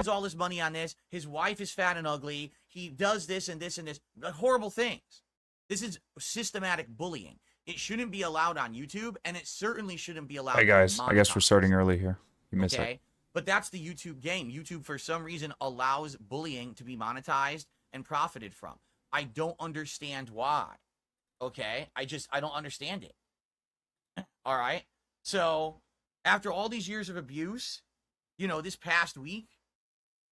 spends all his money on this. His wife is fat and ugly. He does this and this and this. Horrible things. This is systematic bullying. It shouldn't be allowed on YouTube, and it certainly shouldn't be allowed. Hey guys, I guess we're starting early here. You missed it. But that's the YouTube game. YouTube, for some reason, allows bullying to be monetized and profited from. I don't understand why. Okay? I don't understand it. All right? So, after all these years of abuse, you know, this past week,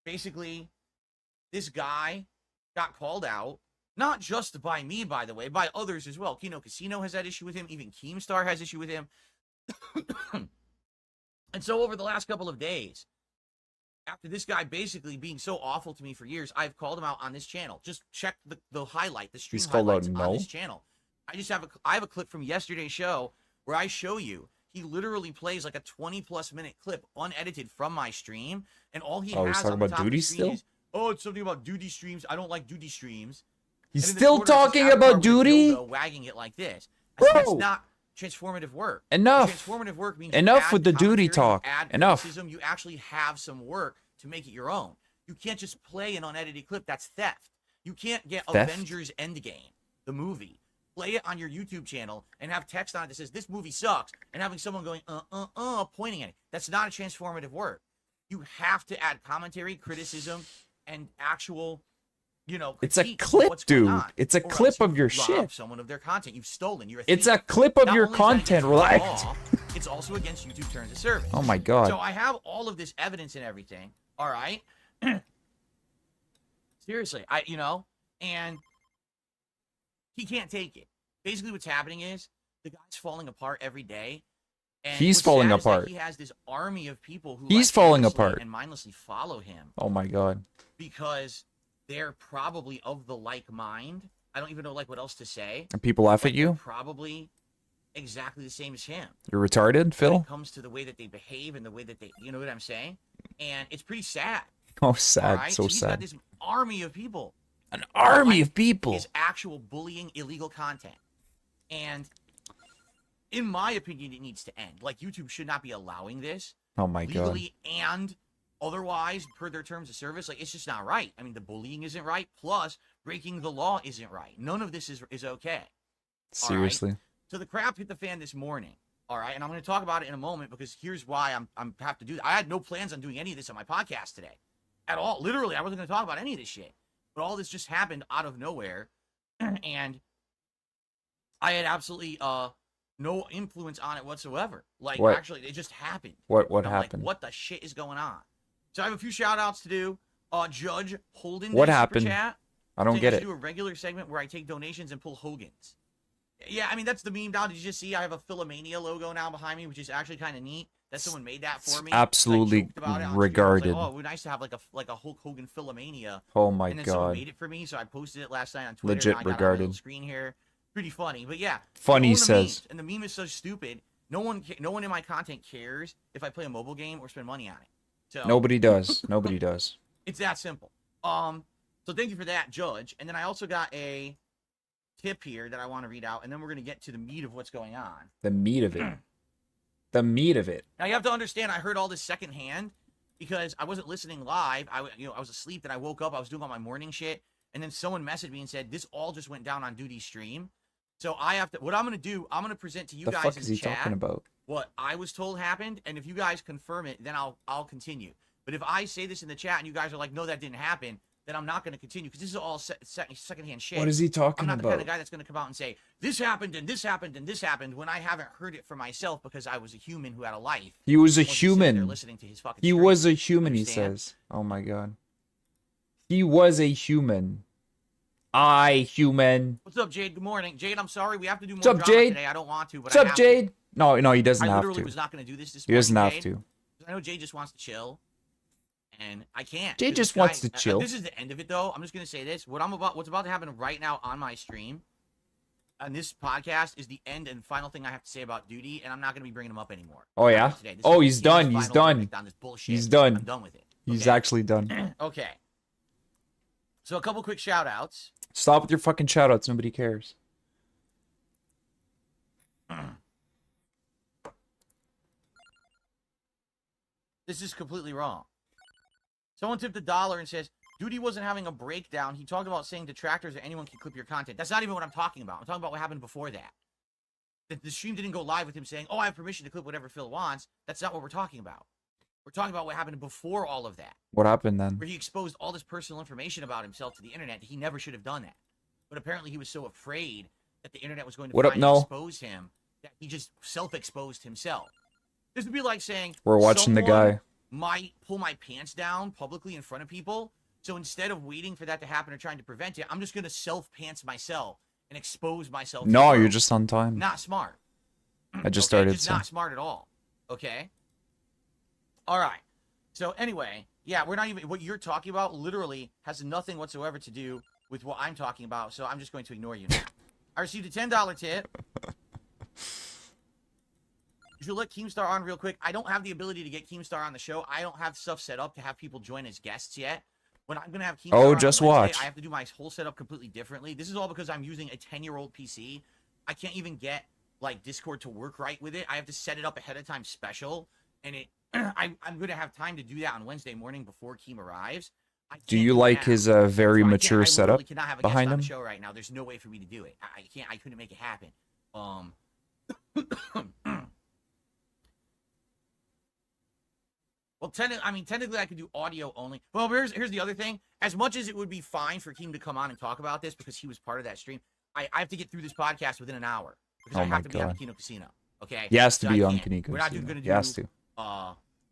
basically, this guy got called out, not just by me, by the way, by others as well. Kino Casino has that issue with him. Even Keemstar has issue with him. And so over the last couple of days, after this guy basically being so awful to me for years, I've called him out on this channel. Just check the highlight, the stream highlights on this channel. I have a clip from yesterday's show where I show you. He literally plays like a 20+ minute clip unedited from my stream, and all he has on the top of the screen is, oh, it's something about duty streams. I don't like duty streams. He's still talking about duty? Wagging it like this. Bro. That's not transformative work. Enough. Transformative work means enough with the duty talk. Enough. You actually have some work to make it your own. You can't just play an unedited clip. That's theft. You can't get Avengers Endgame, the movie, play it on your YouTube channel and have text on it that says this movie sucks, and having someone going pointing at it. That's not a transformative work. You have to add commentary, criticism, and actual, you know, it's a clip, dude. It's a clip of your shit. Someone of their content. You've stolen. You're a thief. It's a clip of your content. Relax. It's also against YouTube terms of service. Oh my god. So I have all of this evidence and everything. All right. Seriously, and he can't take it. Basically, what's happening is the guy's falling apart every day. And he's falling apart. He has this army of people who he's falling apart and mindlessly follow him. Oh my god. Because they're probably of the like mind. I don't even know what else to say. And people laugh at you? Probably exactly the same as him. You're retarded, Phil? When it comes to the way that they behave and the way that they, you know what I'm saying? And it's pretty sad. Oh, sad. Right? So he's sad. Got this army of people. An army of people. His actual bullying, illegal content. And in my opinion, it needs to end. Like, YouTube should not be allowing this. Oh my god. Legally and otherwise, per their terms of service. Like, it's just not right. I mean, the bullying isn't right. Plus, breaking the law isn't right. None of this is okay. Seriously. Right? So the crap hit the fan this morning. All right, and I'm going to talk about it in a moment because here's why I'm have to do that. I had no plans on doing any of this on my podcast today, at all. Literally, I wasn't going to talk about any of this shit. But all this just happened out of nowhere, and I had absolutely no influence on it whatsoever. Like, what? Actually, it just happened. What happened? Like, what the shit is going on? So I have a few shout outs to do. Judge Holden. What happened? Chat, I don't get it. Do a regular segment where I take donations and pull Hogan's. Yeah, I mean, that's the meme now. Did you just see I have a Philomania logo now behind me, which is actually kind of neat. That someone made that for me. Absolutely regarded. Like, oh, it would be nice to have like a Hulk Hogan Philomania. Oh my and then god. Someone made it for me, so I posted it last night on Twitter. Legit and I got regarded. It on the screen here. Pretty funny, but yeah. Funny says. And the meme is so stupid. No one in my content cares if I play a mobile game or spend money on it. So nobody does. Nobody does. It's that simple. So thank you for that, Judge. And then I also got a tip here that I want to read out, and then we're going to get to the meat of what's going on. The meat of it. The meat of it. Now you have to understand, I heard all this secondhand because I wasn't listening live. I was asleep, then I woke up, I was doing all my morning shit, and then someone messaged me and said, this all just went down on Duty stream. So I have to, what I'm going to do, I'm going to present to you guys in the chat. The fuck is he talking about? What I was told happened, and if you guys confirm it, then I'll continue. But if I say this in the chat and you guys are like, no, that didn't happen, then I'm not going to continue because this is all secondhand shit. What is he talking about? I'm not the kind of guy that's going to come out and say, this happened and this happened and this happened when I haven't heard it for myself because I was a human who had a life. He was a human. Listening to his fucking he was a human, he says. Oh my god. He was a human. Human. What's up, Jade? Good morning. Jade, I'm sorry. We have to do more drama today. I don't want to, but What's up, Jade? No, he doesn't have to. I literally was not going to do this morning, He doesn't have to. I know Jade just wants to chill. And I can't. Jay just wants to chill. This is the end of it, though. I'm just gonna say this: what's about to happen right now on my stream, on this podcast, is the end and final thing I have to say about Duty, and I'm not gonna be bringing them up anymore. Oh yeah. Oh, he's done. He's done. He's done. I'm done with it. He's actually done. Okay. So a couple quick shout outs. Stop with your fucking shout outs. Nobody cares. This is completely wrong. Someone tipped $1 and says, Duty wasn't having a breakdown. He talked about saying detractors or anyone can clip your content. That's not even what I'm talking about. I'm talking about what happened before that. The stream didn't go live with him saying, oh, I have permission to clip whatever Phil wants. That's not what we're talking about. We're talking about what happened before all of that. What happened then? Where he exposed all this personal information about himself to the internet. He never should have done that. But apparently he was so afraid that the internet was going to find and expose him that he just self-exposed himself. This would be like saying, we're watching the guy might pull my pants down publicly in front of people. So instead of waiting for that to happen or trying to prevent it, I'm just going to self-pants myself and expose myself. No, you're just on time. Not smart. I just started. Just not smart at all. Okay? All right. So anyway, yeah, we're not even... What you're talking about literally has nothing whatsoever to do with what I'm talking about, so I'm just going to ignore you now. I received a $10 tip. You should let Keemstar on real quick. I don't have the ability to get Keemstar on the show. I don't have stuff set up to have people join as guests yet. When I'm going to have Keemstar on just Wednesday, watch. I have to do my whole setup completely differently. This is all because I'm using a 10-year-old PC. I can't even get, like, Discord to work right with it. I have to set it up ahead of time special. And I'm going to have time to do that on Wednesday morning before Keem arrives. Do you like his very mature setup behind him? On the show right now. There's no way for me to do it. I can't. I couldn't make it happen. Well, technically, I could do audio only. Well, here's the other thing. As much as it would be fine for Keem to come on and talk about this because he was part of that stream, I have to get through this podcast within an hour because I have to be on Kino Casino. Okay. He has to be on Kino Casino. We're not going to do. He has to.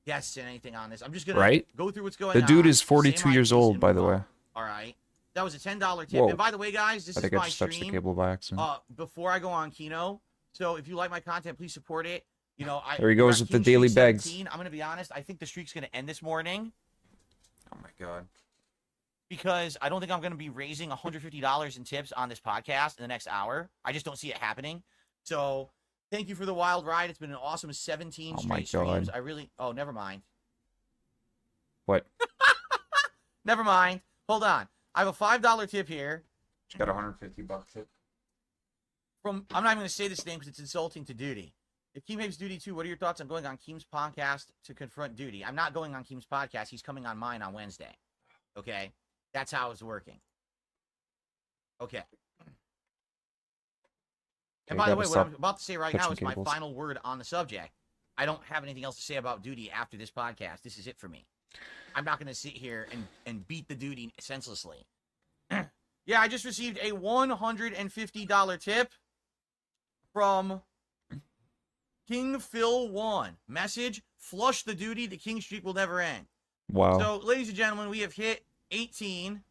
Guests and anything on this. I'm just gonna go through what's going on. The dude is 42 years old, by the way. All right. That was a $10 tip. And by the way, guys, this is my stream. Touched the cable by accident. Before I go on Kino, so if you like my content, please support it. You know, there he goes with the daily bags. I'm gonna be honest. I think the streak's gonna end this morning. Oh my god. Because I don't think I'm gonna be raising $150 in tips on this podcast in the next hour. I just don't see it happening. So thank you for the wild ride. It's been an awesome 17 straight streams. I really... Oh, never mind. What? Never mind. Hold on. I have a $5 tip here. You got a $150 tip. I'm not even going to say this name because it's insulting to Duty. If Keem hates Duty too, what are your thoughts on going on Keem's podcast to confront Duty? I'm not going on Keem's podcast. He's coming on mine on Wednesday. Okay? That's how it's working. Okay. And by the way, what I'm about to say right now is my final word on the subject. I don't have anything else to say about Duty after this podcast. This is it for me. I'm not going to sit here and beat the Duty senselessly. Yeah, I just received a $150 tip from King Phil 1. Message, flush the Duty. The King streak will never end. Wow. So, ladies and gentlemen, we have hit 18.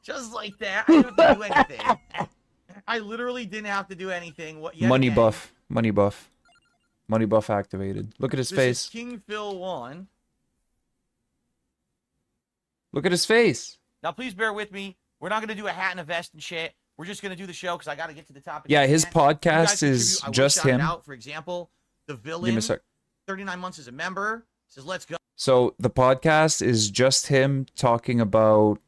Just like that. I didn't have to do anything. I literally didn't have to do anything. Money buff. Money buff. Money buff activated. Look at his face. Is King Phil 1. Look at his face. Now, please bear with me. We're not going to do a hat and a vest and shit. We're just going to do the show because I got to get to the topic. Yeah, his podcast is just him. Out, for example, the villain, 39 months as a member, says, let's go. So the podcast is just him talking about...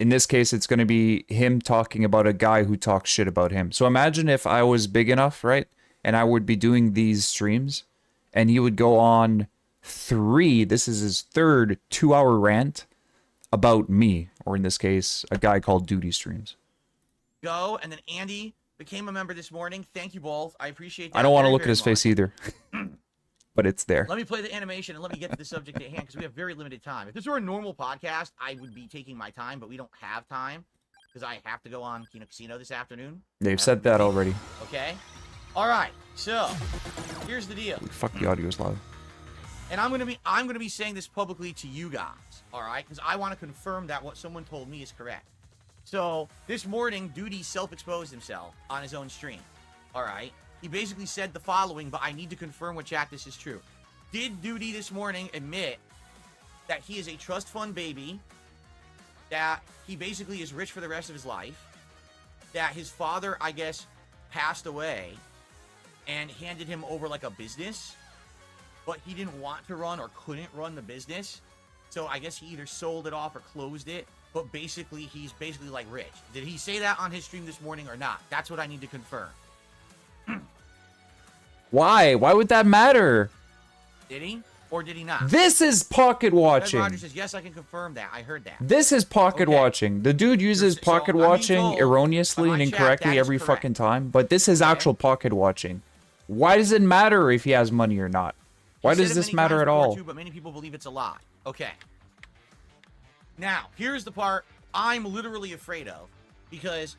in this case, it's going to be him talking about a guy who talks shit about him. So imagine if I was big enough, right? And I would be doing these streams, and he would go on this is his third 2-hour rant about me, or in this case, a guy called Duty Streams. Go, and then Andy became a member this morning. Thank you both. I appreciate that. I don't want to look at his face either, but it's there. Let me play the animation and let me get to the subject at hand because we have very limited time. If this were a normal podcast, I would be taking my time, but we don't have time because I have to go on Kino Casino this afternoon. They've said that already. Okay. All right. So here's the deal. Fuck, the audio's loud. And I'm gonna be saying this publicly to you guys, all right? Because I want to confirm that what someone told me is correct. So this morning, Duty self-exposed himself on his own stream, all right? He basically said the following, but I need to confirm with chat this is true. Did Duty this morning admit that he is a trust fund baby, that he basically is rich for the rest of his life, that his father, I guess, passed away and handed him over like a business, but he didn't want to run or couldn't run the business. So I guess he either sold it off or closed it. But basically, he's basically like rich. Did he say that on his stream this morning or not? That's what I need to confirm. Why? Why would that matter? Did he? Or did he not? This is pocket Ed watching. Rogers says, yes, I can confirm that. I heard that. This is pocket Okay. watching. The dude uses So, pocket I'm being watching told erroneously by and my chat incorrectly that is every correct. fucking time, but this is Okay. actual pocket watching. Why does it matter if he has money or not? Why He said does it this many matter times at before, all? Too, but many people believe it's a lie. Okay. Now, here's the part I'm literally afraid of, because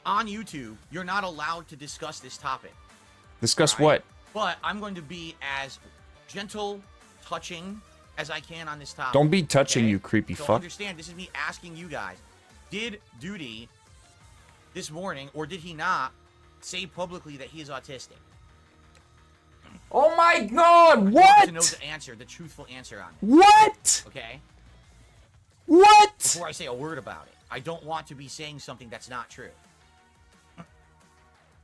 on YouTube, you're not allowed to discuss this topic. Discuss right? what? But I'm going to be as gentle, touching as I can on this topic. Don't be touching, okay? you creepy So fuck. understand, this is me asking you guys, did Duty this morning, or did he not, say publicly that he is autistic? Oh my god, I want what? to know the answer, the truthful answer on it, What? okay? What? Before I say a word about it. I don't want to be saying something that's not true.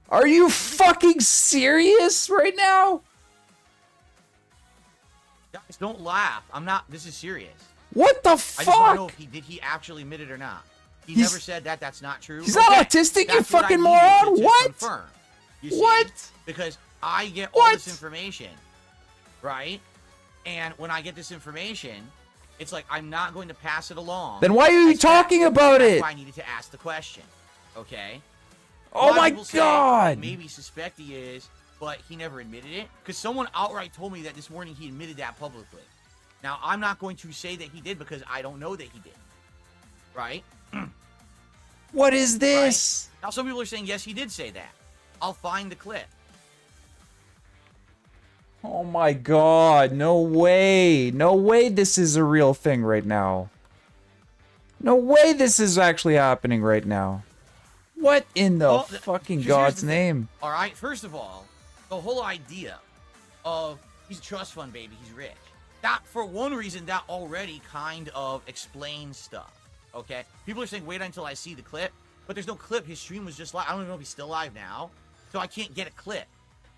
Are you fucking serious right now? Guys, don't laugh. I'm not, this is serious. What the I just want to know fuck? if did he actually admit it or not. He He's- never said that. That's not true. He's not autistic, you That's what I fucking needed moron. to What? Confirm. You see? What? Because I get all What? this information, right? And when I get this information, it's like I'm not going to pass it along. Then why are you as talking fact. about That's it? why I needed to ask the question. Okay? A Oh lot of my people say god. maybe suspect he is, but he never admitted it. Because someone outright told me that this morning he admitted that publicly. Now, I'm not going to say that he did because I don't know that he did. Right? What is this? Now, some people are saying, yes, he did say that. I'll find the clip. Oh my god, no way. No way this is a real thing right now. No way this is actually happening right now. What in the Well, fucking here's God's the thing. name? All right, first of all, the whole idea of he's a trust fund baby, he's rich. That, for one reason, that already kind of explains stuff. Okay? People are saying, wait until I see the clip. But there's no clip. His stream was just live. I don't even know if he's still live now. So I can't get a clip.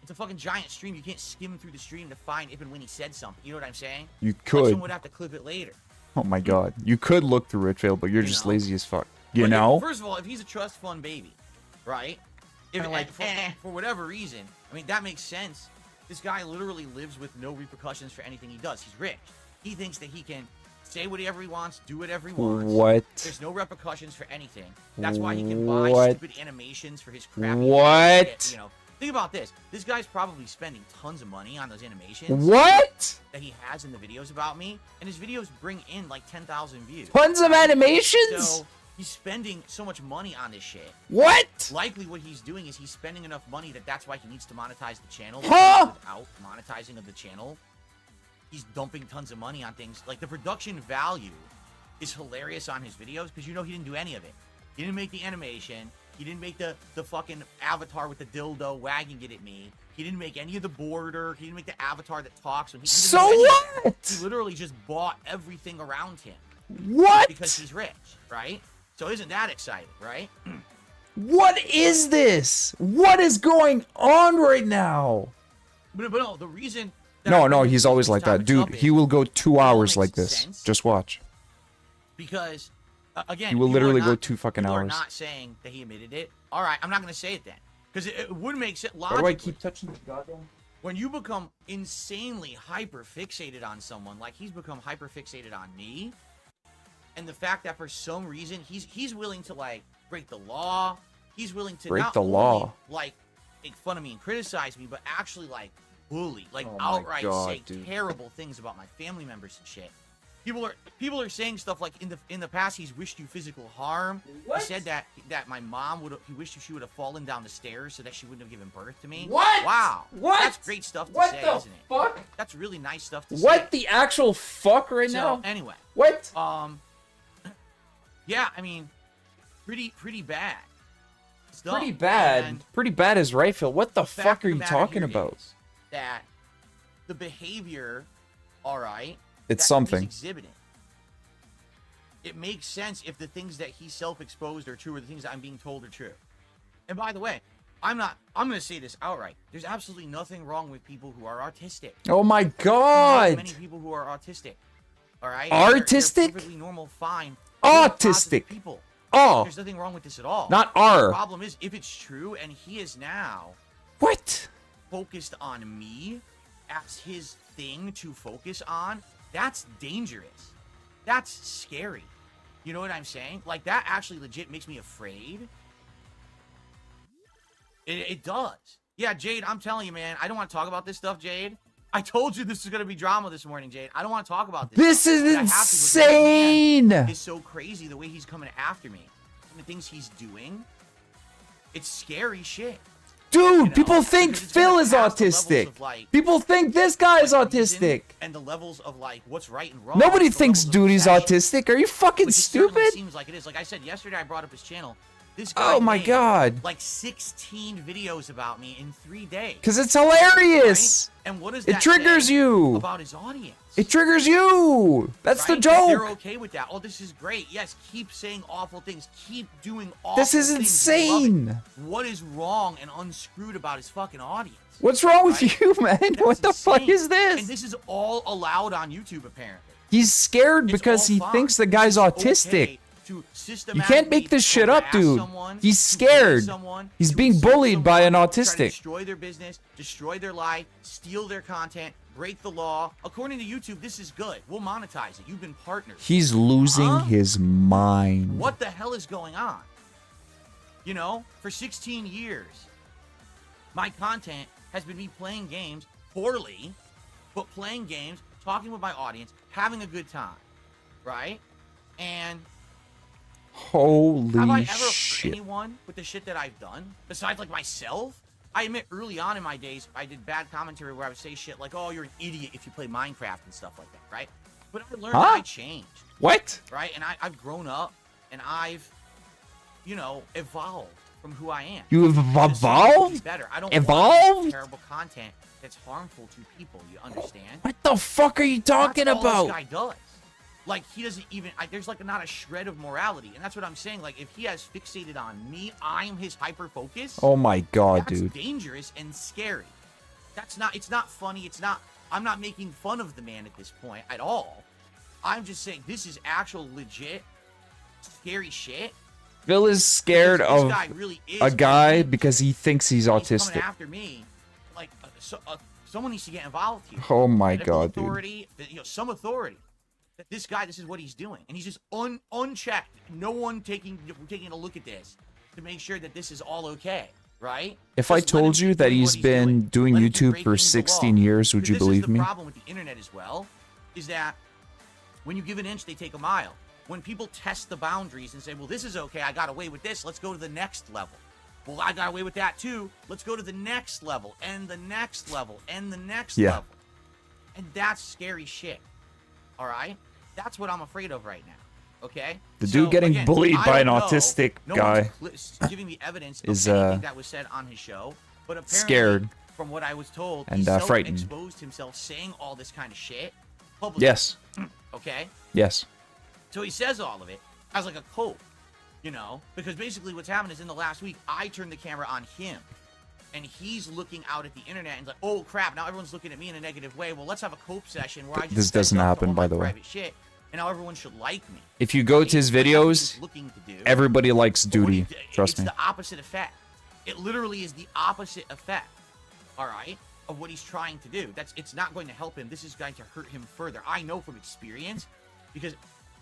It's a fucking giant stream. You can't skim through the stream to find if and when he said something. You know what I'm saying? You Like, could. someone would have to clip it later. Oh my god. You could look through it, Phil, but you're You just know. lazy as fuck. You But know? First of all, if he's a trust fund baby, right? If Kinda like, for whatever reason, I mean, that makes sense. This guy literally lives with no repercussions for anything he does. He's rich. He thinks that he can say whatever he wants, do whatever he wants. What? There's no repercussions for anything. That's why he can buy What? stupid animations for his crappy What? shit, you know. Think about this. This guy's probably spending tons of money on those animations What? that he has in the videos about me, and his videos bring in like 10,000 views. Tons of animations? So he's spending so much money on this shit. What? Likely what he's doing is he's spending enough money that's why he needs to monetize the channel. Huh? Without monetizing of the channel, he's dumping tons of money on things. Like, the production value is hilarious on his videos because you know he didn't do any of it. He didn't make the animation. He didn't make the fucking avatar with the dildo wagging it at me. He didn't make any of the border. He didn't make the avatar that talks. When he didn't So do any of that. what? He literally just bought everything around him What? because he's rich, right? So isn't that exciting, right? What is this? What is going on right now? But no, the reason... that No, I no, bring he's these always like that. topics up Dude, is he will go 2 hours makes like this. sense. Just watch. Because, again... He will people literally are go not- 2 fucking people hours. are not saying that he admitted it. All right, I'm not going to say it then. Because it would make sense Why logically. do I keep touching the goddamn? When you become insanely hyper-fixated on someone, like he's become hyper-fixated on me, and the fact that for some reason he's willing to, like, break the law, he's willing to Break not the only, law. like, make fun of me and criticize me, but actually, like, bully, like, Oh my outright God, say dude. terrible things about my family members and shit. People are saying stuff like in the past he's wished you physical harm. What? He said that my mom he wished she would have fallen down the stairs so that she wouldn't have given birth to me. What? Wow. What? That's great stuff to What say, the isn't it? fuck? That's really nice stuff to say. What the actual fuck right So now? anyway, What? yeah, I mean, pretty bad. Stuff. Pretty bad. And Pretty bad is right, Phil. What the fact fuck of are the you matter talking here about? is that the behavior, all right, It's that something. he's exhibiting. It makes sense if the things that he self-exposed are true or the things that I'm being told are true. And by the way, I'm going to say this outright. There's absolutely nothing wrong with people who are autistic. Oh my Many god. people who are autistic. All right? Artistic? They're perfectly normal, fine. They're positive Autistic. people. Oh, There's nothing wrong with this at all. not The R. problem is if it's true and he is now What? focused on me as his thing to focus on, that's dangerous. That's scary. You know what I'm saying? Like, that actually legit makes me afraid. It does. Yeah, Jade, I'm telling you, man, I don't want to talk about this stuff, Jade. I told you this is going to be drama this morning, Jade. I don't want to talk about this. This is insane. It's so crazy the way he's coming after me. And the things he's doing. It's scary shit. Dude, You know, people think because it's Phil gonna is pass the levels autistic. of, like, People think this guy is like, reason autistic. And the levels of, like, what's right and wrong. Nobody the thinks levels of dude is obsession, autistic. Are you fucking which it certainly stupid? seems like it is. Like I said yesterday, I brought up his channel. This guy Oh my made, god. like 16 videos about me in 3 days. Because it's hilarious. Right? And what does It that triggers say you. about his audience? It triggers you. That's the Right? If they're joke. okay with that. Oh, this is great. Yes, keep saying awful things. Keep doing awful This is things. We love it. insane. What is wrong and unscrewed about his fucking audience? What's wrong with Right? you, man? That's What the fuck insane. is And this? this is all allowed on YouTube, apparently. He's scared It's because all he fine. thinks the guy's It's autistic. okay to You can't systematically make this shit up, harass dude. someone, He's to bully scared. someone, He's to being insult bullied by an someone, try to autistic. destroy their business, destroy their life, steal their content, break the law. According to YouTube, this is good. We'll monetize it. You've been partners. He's losing Huh? his mind. What the hell is going on? You know, for 16 years, my content has been me playing games poorly, but playing games, talking with my audience, having a good time, right? And have I Holy ever hurt shit. anyone with the shit that I've done besides like myself? I admit early on in my days, I did bad commentary where I would say shit like, "Oh, you're an idiot if you play Minecraft" and stuff like that, right? But I learned that I changed, What? right? And I've grown up and I've, you know, evolved from who I am. You have To something evolved? better. I don't Evolved? want terrible content that's harmful to people. You understand? What the fuck are you talking That's all about? this guy does. Like, he doesn't even, there's like not a shred of morality. And that's what I'm saying. Like, if he has fixated on me, I'm his hyper focus. Oh my god, That's dude. dangerous and scary. It's not funny. I'm not making fun of the man at this point at all. I'm just saying this is actual legit scary shit. Phil is scared This of guy really is a guy unhinged. because he thinks he's He's coming autistic. after me. Like, someone needs to get involved here. Oh my Medical god, dude. authority, you know, some authority. That this guy, this is what he's doing, and he's just unchecked. No one taking a look at this to make sure that this is all okay, right? If I Just let him told you keep that doing he's what been doing Let him keep YouTube breaking for the 16 law. years, would Because you this is believe the me? problem with the internet as well, is that when you give an inch, they take a mile. When people test the boundaries and say, well, this is okay, I got away with this, let's go to the next level. Well, I got away with that too, let's go to the next level, and the next level, and the next Yeah. level. And that's scary shit. All right? That's what I'm afraid of right now. Okay? The dude getting bullied I by an don't know. autistic No guy one's giving me evidence of is, anything that was said on his show, but apparently, scared from what I was told, and, he frightened. exposed himself saying all this kind of shit publicly. Yes. Okay? Yes. So he says all of it as like a cope, you know? Because basically what's happened is in the last week, I turned the camera on him. And he's looking out at the internet and like, oh crap, now everyone's looking at me in a negative way. Well, let's have a cope session where I just This doesn't fess up to happen, all by my the way. private shit, and now everyone should like me. If you go to his That's what videos, he's looking to do. everybody likes But what he duty. d- Trust it's me. the opposite effect. It literally is the opposite effect. All right, of what he's trying to do. It's not going to help him. This is going to hurt him further. I know from experience, because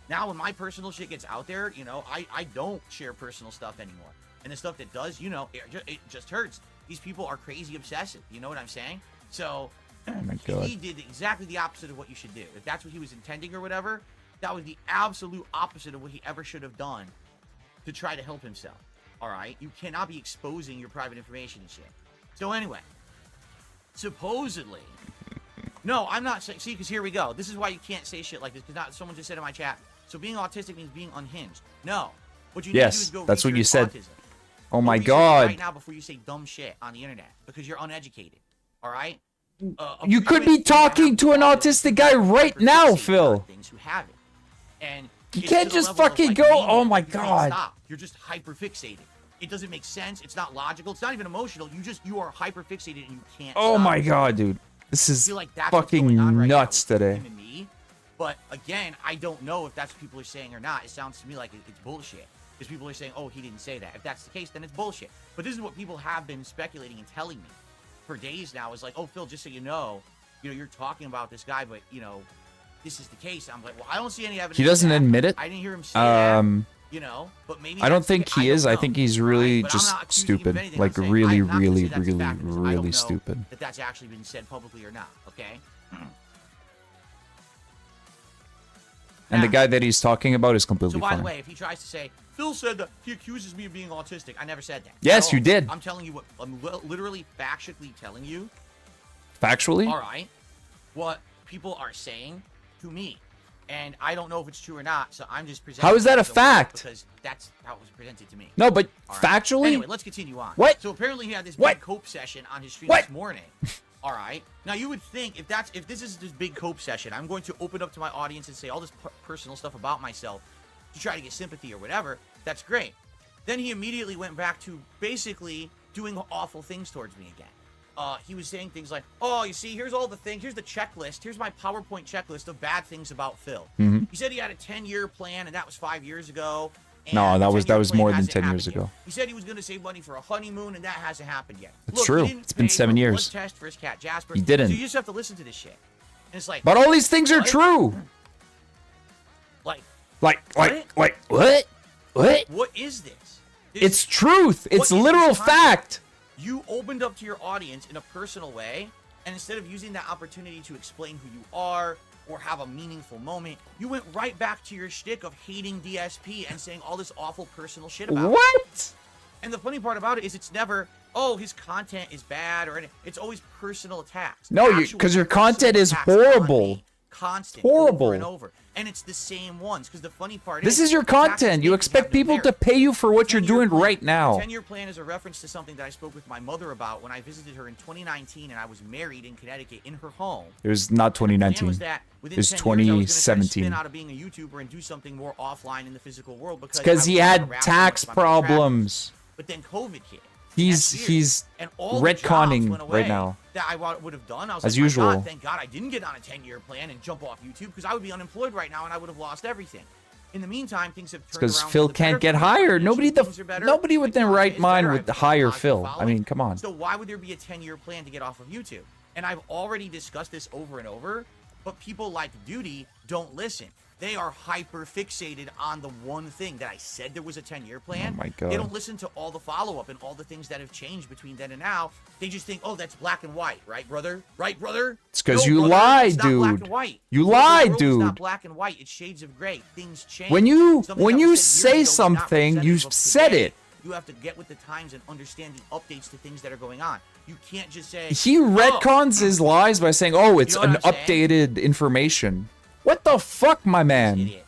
now when my personal shit gets out there, you know, I don't share personal stuff anymore. And the stuff that does, you know, it just hurts. These people are crazy obsessive. You know what I'm saying? So Oh my god. he did exactly the opposite of what you should do. If that's what he was intending or whatever, that was the absolute opposite of what he ever should have done to try to help himself. All right? You cannot be exposing your private information and shit. So anyway, supposedly, no, I'm not saying, see, because here we go. This is why you can't say shit like this, because someone just said in my chat, so being autistic means being unhinged. No. What you need to do is Yes, go that's what you research said. autism. Oh Go my research it god. right now before you say dumb shit on the internet, because you're uneducated. All right? You could be talking to an autistic guy right now, Phil. Things who have it. And You it's can't to the just level of, fucking like, go, mania. oh my You can't God. stop. You're just hyper fixated. It doesn't make sense. It's not logical. It's not even emotional. You are hyper fixated and you can't Oh stop. my god, dude. This I is feel like that's what's fucking going on right now nuts with today. him and me. But again, I don't know if that's what people are saying or not. It sounds to me like it's bullshit. Because people are saying, oh, he didn't say that. If that's the case, then it's bullshit. But this is what people have been speculating and telling me for days now. Is like, oh, Phil, just so you know, you're talking about this guy, but this is the case. I'm like, well, I don't see any evidence. He doesn't admit it. I didn't hear him say that. But maybe I don't that's think he is. I think he's really But I'm just not accusing him of stupid. anything. Like I'm saying, really, I'm not gonna really, say that's a really, fact because I don't really know stupid. that that's actually been said publicly or not. Okay. And the Now- guy that he's talking about is So completely by fine. the way, if he tries to say Phil said that he accuses me of being autistic, I never said that. Yes, At you all. did. I'm telling you what I'm literally factually telling you. Factually? All right, what people are saying to me, and I don't know if it's true or not. So I'm just presenting. How is that it a as word fact? Because that's how it was presented to me. No, but All right? factually? Anyway, let's continue on. What? So apparently he had this What? big cope session on his stream What? this morning. All right. Now you would think if this is this big cope session, I'm going to open up to my audience and say all this personal stuff about myself to try to get sympathy or whatever. That's great. Then he immediately went back to basically doing awful things towards me again. He was saying things like, "Oh, you see, here's all the things. Here's the checklist. Here's my PowerPoint checklist of bad things about Phil." Mm-hmm. He said he had a 10-year plan, and that was 5 years ago. No, and that the was 10-year was plan more than hasn't 10 years happened yet. ago. He said he was going to save money for a honeymoon, and that hasn't happened yet. It's Look, true. He didn't It's been pay 7 for a years. blood test for his cat Jasper. He didn't. So you just have to listen to this shit. And it's like, But all these things are What? true. like, What? what is this? It's truth. It's What is literal this content? fact. You opened up to your audience in a personal way, and instead of using that opportunity to explain who you are or have a meaningful moment, you went right back to your shtick of hating DSP and saying all this awful personal shit about it. What? And the funny part about it is it's never, oh, his content is bad or anything. It's always personal attacks. No, Actual 'cause your personal content is attacks on horrible. me, constant, Horrible. over and over. And it's the same ones. Because the funny part This is is your attacks on content. You me expect have no people to merit. pay you for what you're 10-year doing plan. right now. 10-year plan is a reference to something that I spoke with my mother about when I visited her in 2019 and I was married in Connecticut in her home. It was not The plan 2019. was that within It's 10 years, I was gonna try to 2017. spin out of being a YouTuber and do something more offline in the physical world because Because I he was had around so much tax by my travels. problems. But then COVID hit. He's That's weird. And all the jobs retconning went away right now. that I would have done. I was As like, my usual. God, thank God I didn't get on a 10-year plan and jump off YouTube because I would be unemployed right now and I would have lost everything. In the meantime, things have turned Because around. Phil for the better can't get for me. hired. Financially, things are better. Nobody My with their content right is mind better. would I've got a hire positive Phil. I following. mean, come on. So why would there be a 10-year plan to get off of YouTube? And I've already discussed this over and over, but people like Duty don't listen. They are hyper fixated on the one thing that I said there was a 10-year plan. Oh my God. They don't listen to all the follow-up and all the things that have changed between then and now. They just think, oh, that's black and white, right, brother? Right, brother? It's 'cause No, you brother, lied, it's not black dude. and white. You The lied, world is not dude. black and white. It's shades of gray. Things change. When you Something that was said say years ago is not something, you representative of said today. it. You have to get with the times and understand the updates to things that are going on. You can't just say He retcons his lies by saying, "Oh, it's You know an what I'm saying? updated information." What the fuck, my man? Idiot.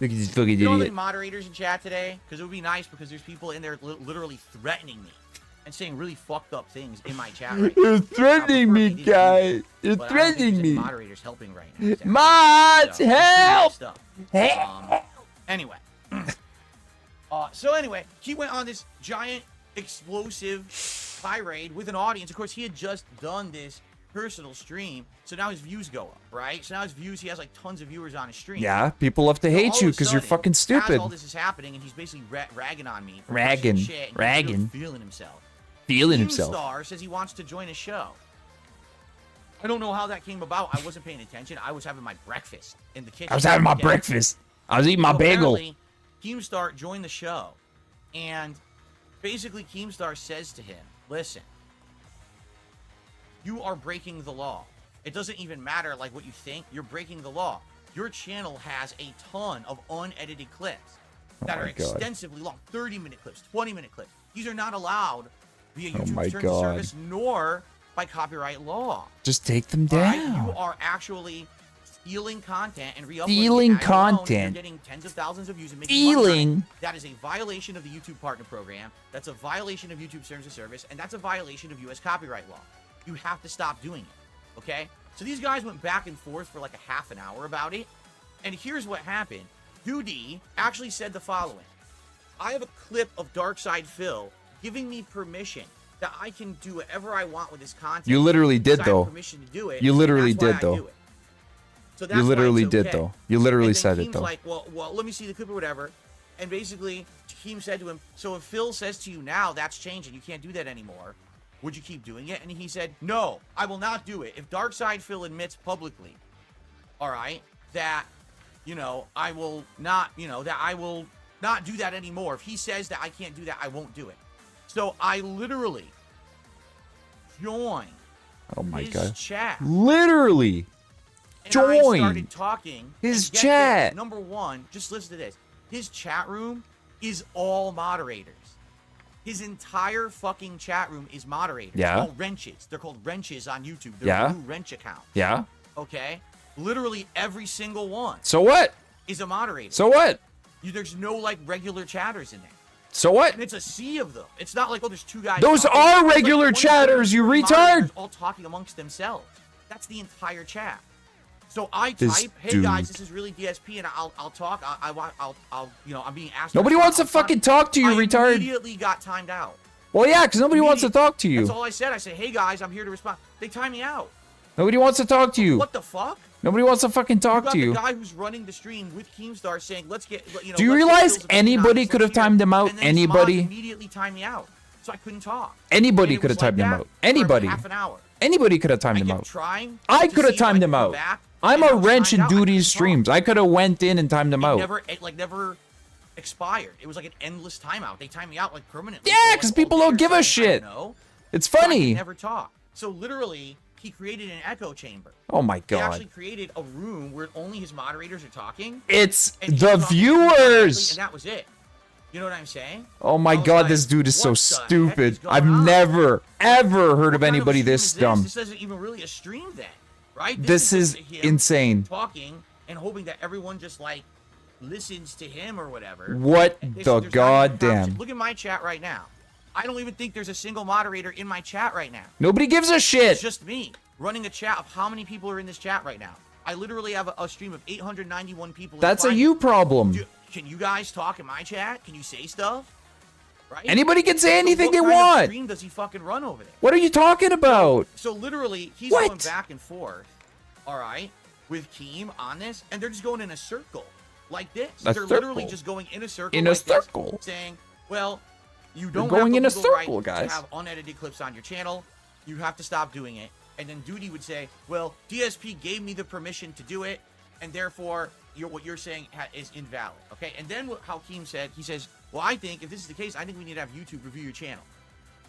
Look at this fucking You know any idiot. moderators in chat today? Because it would be nice because there's people in there literally threatening me and saying really fucked up things in my chat right now. You're threatening me, I prefer if they didn't do guy. that, You're but I don't think threatening there's any me. Moderators helping right now. Exactly. Mods, So, it's pretty help! messed up. Anyway. So anyway, he went on this giant explosive tirade with an audience. Of course, he had just done this personal stream, so now his views go up, right? So now his views, he has like tons of viewers on his stream. Yeah, people love to So hate all you of a because you're sudden, fucking As stupid. all this is happening, and he's basically ragging on me. For Ragging. pushing shit, and he's Ragging. really feeling himself. Feeling himself. Star says he wants to join a show. I don't know how that came about. I wasn't paying attention. I was having my breakfast in the kitchen. I was having my Okay? breakfast. I was eating my So bagel. apparently, Keemstar joined the show, and basically Keemstar says to him, "Listen, you are breaking the law. It doesn't even matter like what you think. You're breaking the law. Your channel has a ton of unedited clips that Oh are my God. extensively long, 30-minute clips, 20-minute clips. These are not allowed via Oh YouTube's my terms of God. service nor by copyright law. Just take them All right? down. You are actually stealing content and re-uploading Stealing it as your own, and content. You're getting tens of thousands of views and making money on it. Stealing. That is a violation of the YouTube Partner Program. That's a violation of YouTube's terms of service, and that's a violation of U.S. copyright law. You have to stop doing it. Okay? So these guys went back and forth for like a half an hour about it, and here's what happened. Doody actually said the following: I have a clip of Darksyde Phil giving me permission that I can do whatever I want with his content. You literally did, because I have though. permission to do it. You and literally that's why did, I though. do it. So that's You why literally it's did, okay. though. You literally And then said it, Keem's though. like, well, let me see the clip or whatever. And basically, Keem said to him, so if Phil says to you now that's changing, you can't do that anymore, would you keep doing it? And he said, no, I will not do it. If Darksyde Phil admits publicly, all right, that, you know, I will not, you know, that I will not do that anymore. If he says that I can't do that, I won't do it. So I literally joined his chat. Literally. And I Join started talking. his and get chat. this, number one, just listen to this. His chat room is all moderators. His entire fucking chat room is moderators. Yeah. They're all wrenches. They're called wrenches on YouTube. They're Yeah. new wrench accounts. Yeah. Okay? Literally every single one So what? is a moderator. So what? There's no, like, regular chatters in there. So what? And it's a sea of them. It's not like, oh, there's two guys. Those talking. are It's regular one chatters, you moderators retard. all talking amongst themselves. That's the entire chat. So I This type, hey dude. guys, this is really DSP, and I'll talk. I'll you know, I'm being asked. Nobody wants to fucking talk to you, I retard. immediately got timed out. Well, yeah, because nobody wants to talk to you. That's all I said. I said, hey guys, I'm here to respond. They time me out. Nobody wants to talk to you. What the fuck? Nobody wants to fucking talk got to you. The guy who's running the stream with Keemstar saying, let's get, you know. Do you let's get realize Phil's opinion on anybody this, could let's have timed him out? and then his Anybody? mods immediately timed me out, so I couldn't talk. Anybody And it could have was like timed him that out. for Anybody. half an hour. Anybody could have timed I him kept out. trying. I to could have see if I timed could him go out. back, I'm and I a was wrench timed in out. I couldn't Duty's talk. streams. I could have went in and timed him out. Never expired. It was like an endless timeout. They timed me out like permanently. Yeah, for, 'cause like, people all don't day or give a something. I shit. don't know. It's So I could funny. never talk. So literally, he created an echo chamber. Oh my He actually god. created a room where only his moderators are talking. It's And he's the talking directly, viewers. and that was it. You know what I'm saying? Oh my I was god, like, this dude is so what the heck stupid. is going I've on? never, ever heard of What kind anybody stream this is dumb. This isn't even really a stream then, right? This is just him insane. Talking and hoping that everyone just like listens to him or whatever. What And the there's not even goddamn? conversation. Look at my chat right now. I don't even think there's a single moderator in my chat right now. Nobody gives a shit. It's just me running a chat of how many people are in this chat right now. I literally have a stream of 891 people. That's a Find- you problem. Can you guys talk in my chat? Can you say stuff? Right? Anybody can say anything they what kind of want. stream does he fucking run over there? What are you talking about? So literally, he's What? going back and forth, all right, with Keem on this, and they're just going in a circle like this. A They're literally circle. just going in a circle. In a like this, circle. saying, "Well, you don't going have in the a legal circle, right guys. to have unedited clips on your channel. You have to stop doing it." And then Duty would say, "Well, DSP gave me the permission to do it, and therefore, what you're saying is invalid." Okay, and then how Keem said, he says, "Well, I think if this is the case, I think we need to have YouTube review your channel,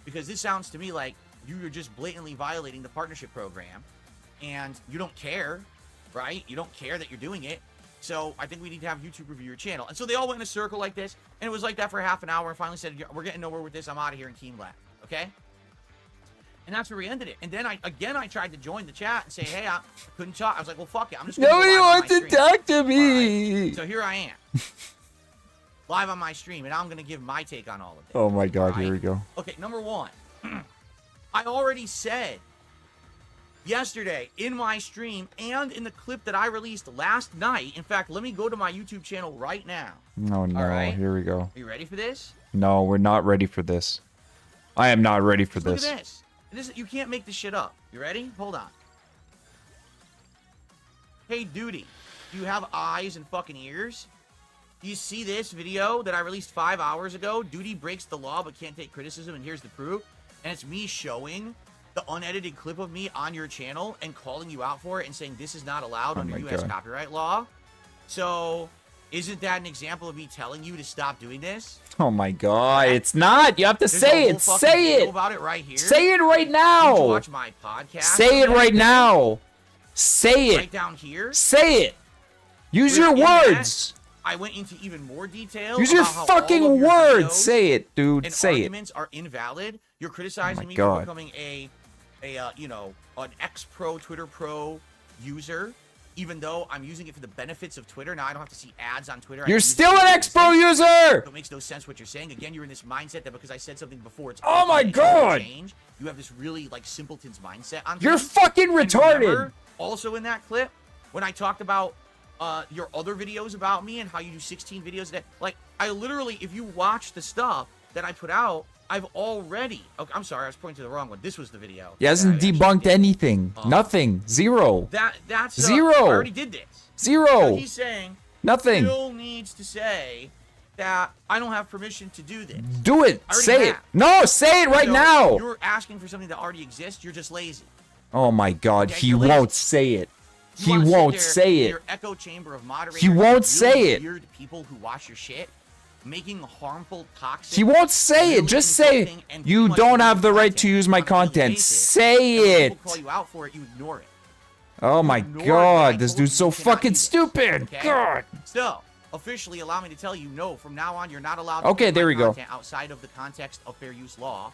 because this sounds to me like you're just blatantly violating the partnership program, and you don't care, right? You don't care that you're doing it. So I think we need to have YouTube review your channel." And so they all went in a circle like this, and it was like that for half an hour, and finally said, "We're getting nowhere with this. I'm out of here." And Keem left. Okay. And that's where we ended it. And then I tried to join the chat and say, "Hey, I couldn't talk." I was like, "Well, fuck it. I'm just gonna go Nobody live on wants my to stream." talk to All me. right. So here I am, live on my stream, and I'm gonna give my take on all of this. Oh my god, All here right? we go. Okay, number one, I already said yesterday in my stream and in the clip that I released last night. In fact, let me go to my YouTube channel right now. Oh no, right. here we go. Are you ready for this? No, we're not ready for this. I am not ready for Just look this. at this. You can't make this shit up. You ready? Hold on. Hey, Duty, do you have eyes and fucking ears? Do you see this video that I released 5 hours ago? Duty breaks the law but can't take criticism, and here's the proof. And it's me showing the unedited clip of me on your channel and calling you out for it and saying this is not allowed Oh under my U.S. God. copyright law. So, isn't that an example of me telling you to stop doing this? Oh my god, it's not. You have to There's a say whole it. fucking Say video it. about it right here. Say it right Did you now. watch my podcast? Say it right now. Say Right it. down here. Say it. Use your Within that, words. I went into even more detail. Use your about how all fucking of your words. videos Say it, dude. and Say it. arguments are invalid. You're criticizing my me God. for becoming an ex-pro Twitter Pro user, even though I'm using it for the benefits of Twitter. Now I don't have to see ads on Twitter. I You're can use it still for an the ex-pro benefits. user. So it makes no sense what you're saying. Again, you're in this mindset that because I said something before, it's Oh my automatic God. change. You have this really like simpleton's mindset on You're things. fucking And retarded. remember, also in that clip, when I talked about your other videos about me and how you do 16 videos a day, like I literally, if you watch the stuff that I put out, I've already. Okay, I'm sorry, I was pointing to the wrong one. This was the video. He hasn't that I actually debunked did. anything. Nothing. Zero. That's Zero. I already did this. So Zero. he's saying Nothing. Phil needs to say that I don't have permission to do this. Do it. I already Say it. have. No, say it right So now. You're asking for something that already exists. You're just lazy. Oh my God, Okay, he you're lazy. won't say it. You He wanna sit won't there say in it. Your echo chamber of moderators. He won't really say it. Weird people who watch your shit, making harmful, toxic. He won't say it. really Just say, insulting, and you pretty much don't have the illegal right to use my on a daily content. basis. Say And when it. people call you out for it, you ignore it. Oh my ignore that I God, this told you dude's so you cannot fucking do this, stupid. okay? God. So, officially allow me to tell you, no, from now on, you're not allowed to Okay, use there my we go. content outside of the context of fair use law.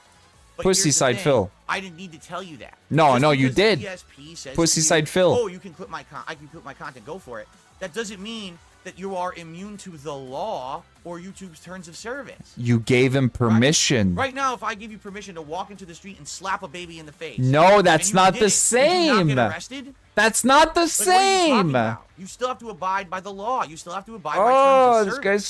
But Pussy here's the side thing, Phil. I didn't need to tell you that. No, Just no, you because did. the ESP says Pussy to you, side Phil. Oh, you can clip I can clip my content. Go for it. That doesn't mean that you are immune to the law or YouTube's terms of service. You gave him permission. Right now, if I give you permission to walk into the street and slap a baby in the face, No, that's and you not did the it, would you not same. get arrested? That's not the Like, what are you talking same. about? You still have to abide by the law. You still have to abide by Oh, terms of this service. guy's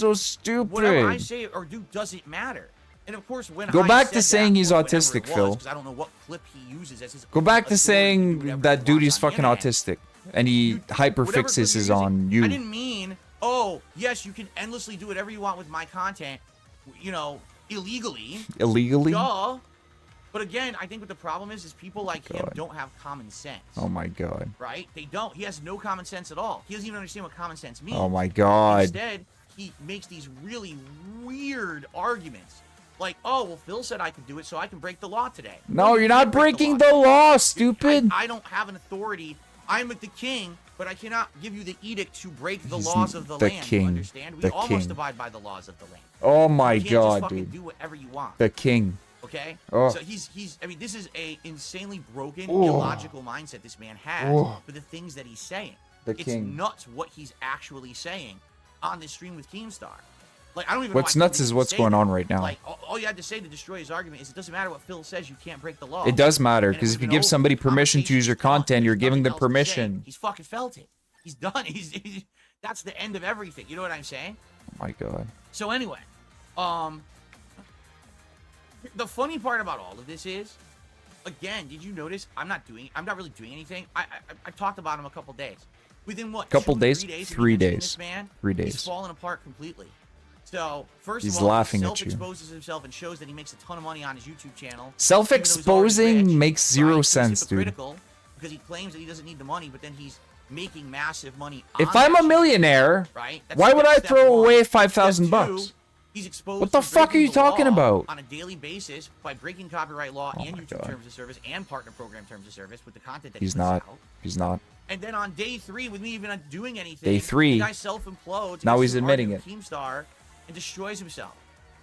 so Whatever I stupid. say or do doesn't matter. And of course, when Go I back said to saying that, he's or whenever autistic, it was, Phil. 'cause I don't know what clip he uses as his Go back to authority do saying whatever that he dude wants is on the fucking internet. autistic. And he Whatever clip you're hyperfixes his using, on I you. didn't mean, oh, yes, you can endlessly do whatever you want with my content, you know, illegally. Illegally? Duh. But again, I think what the problem is people like him God. don't have common sense. Oh my God. Right? They don't. He has no common sense at all. He doesn't even understand what common sense means. Oh my God. Instead, he makes these really weird arguments. Like, oh, well, Phil said I could do it, so I can break the law today. No, you you're not can't break breaking law. the law, stupid. I don't have an authority. I'm the king, but I cannot give you the edict to break the He's laws of the the land. king. You understand? We The all must king. abide by the laws of the land. Oh my You can't God, just fucking dude. do whatever you want. The king. Okay? Oh. So he's I mean, this is a insanely broken, Oh. illogical mindset this man has Oh. for the things that he's saying. The It's king. nuts what he's actually saying on this stream with Keemstar. Like, I don't even What's know why nuts people is even what's say going that. on right now. Like, all you had to say to destroy his argument is it doesn't matter what Phil says, you can't break the law. It does matter, And it because would've if you been give over. somebody permission to Conversation's use your done. content, you're There's giving them nothing else to say. permission. He's fucking felt it. He's done. He's that's the end of everything. You know what I'm saying? Oh my God. So anyway, the funny part about all of this is, again, did you notice I'm not really doing anything. I talked about him a couple days. Within what? Couple 2 or days? 3 days. of 3 mentioning days. This man, 3 days. He's fallen apart completely. So first He's of all, laughing he at you. self-exposes himself and shows that he makes a ton of money on his YouTube channel. Self-exposing makes zero sense, dude. Hypocritical, because he claims that he doesn't need the money, but then he's making massive money. If on I'm that a shit, millionaire, right? That's why would I step throw one. away Step 5,000 two, bucks? He's exposed What the to fuck are you breaking the talking law about? on a daily basis by breaking copyright law and my YouTube God. terms of service and partner program terms of service with the content that He's he puts not. out. He's not. And then on day 3, with me even not doing anything, Day 3. the guy self-implodes. Now gets he's to an admitting argument with Keemstar and destroys himself.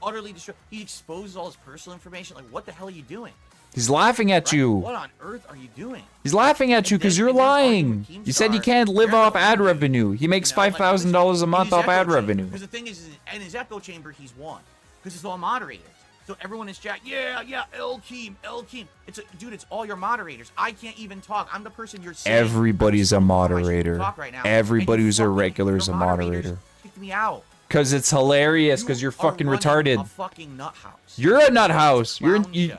Utterly destroy. He exposes all his personal information. Like, what the hell are you doing? He's laughing at Right? you. What on earth are you doing? He's laughing at you And because then- you're and then arguing lying. with You said you Keemstar, can't live you're off not ad doing it. revenue. He makes You know, like, $5,000 a month off ad revenue. Because the thing is, in his echo chamber, he's won. Because it's all moderators. So everyone is chat. Yeah, El Keem. Dude, it's all your moderators. I can't even talk. I'm the person you're saying. Everybody's a I moderator. talk right now, Everybody and you who's a fucking- regular is your a moderators moderator. Kicked me out. Because it's hilarious, because you're are fucking running retarded. A fucking nut house. You're a nut house. Clown You show.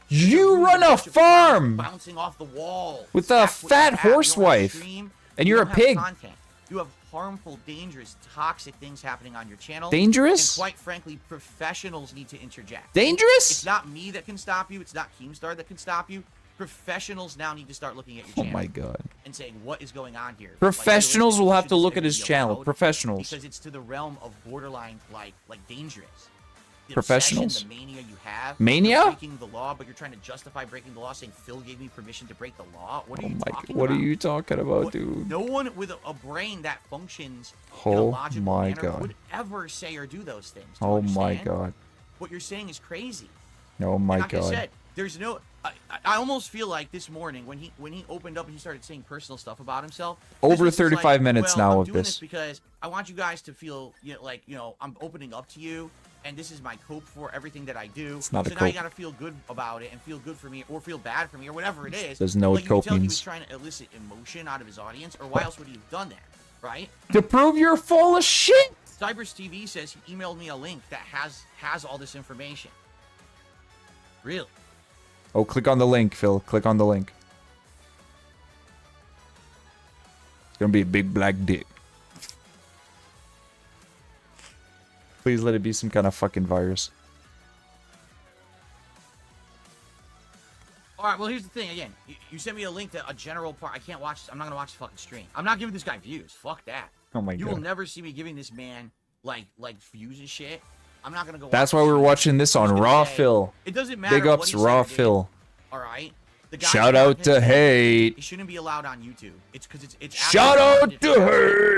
you run a bunch of clowns farm. bouncing off the wall With a That's what you fat have. You don't have horsewife. stream, And you you're a don't have pig. content. You have harmful, dangerous, toxic things happening on your channel. Dangerous? And quite frankly, professionals need to interject. It's Dangerous? not me that can stop you. It's not Keemstar that can stop you. Professionals now need to start looking at your Oh channel my God. and saying, what is going on here? Professionals Like, will have should to this look thing at his be channel. allowed? Professionals. Because it's to the realm of borderline, like dangerous. The Professionals? obsession, the mania you have. Mania? You're breaking the law, but you're trying to justify breaking the law, saying Phil gave me permission to break the law. What are Oh you my talking What about? are you talking about, What- dude? No one with a brain that functions in a Oh logical my manner God. would ever say or do those things. Do you Oh my understand? God. What you're saying is crazy. Oh my Like I God. said, there's no. I almost feel like this morning when he opened up and he started saying personal stuff about himself. this Over was just 35 like, minutes well, now I'm of doing this. because I want you guys to feel I'm opening up to you, and this is my cope for everything that I do. It's not a so now you cope. gotta feel good about it and feel good for me or feel bad for me or whatever it is. Doesn't know what like, you can cope tell he was means. trying to elicit emotion out of his audience, or why else would he have done that, right? To prove you're full of shit. Cybers TV says he emailed me a link that has all this information. Really? Oh, click on the link, Phil. Click on the link. It's gonna be a big black dick. Please let it be some kind of fucking virus. All right, well, here's the thing. Again, you sent me a link to a general part. I can't watch. I'm not gonna watch the fucking stream. I'm not giving this guy views. Fuck that. Oh my You god. will never see me giving this man like views and shit. I'm not gonna go. That's watch why the we're stream. watching this I'm on just gonna Raw say, Phil. It doesn't matter. Big what ups he said Raw or did. Phil. All right. The guy's Shout out to content, hate. It shouldn't be allowed on YouTube. It's because it's Shout actually out to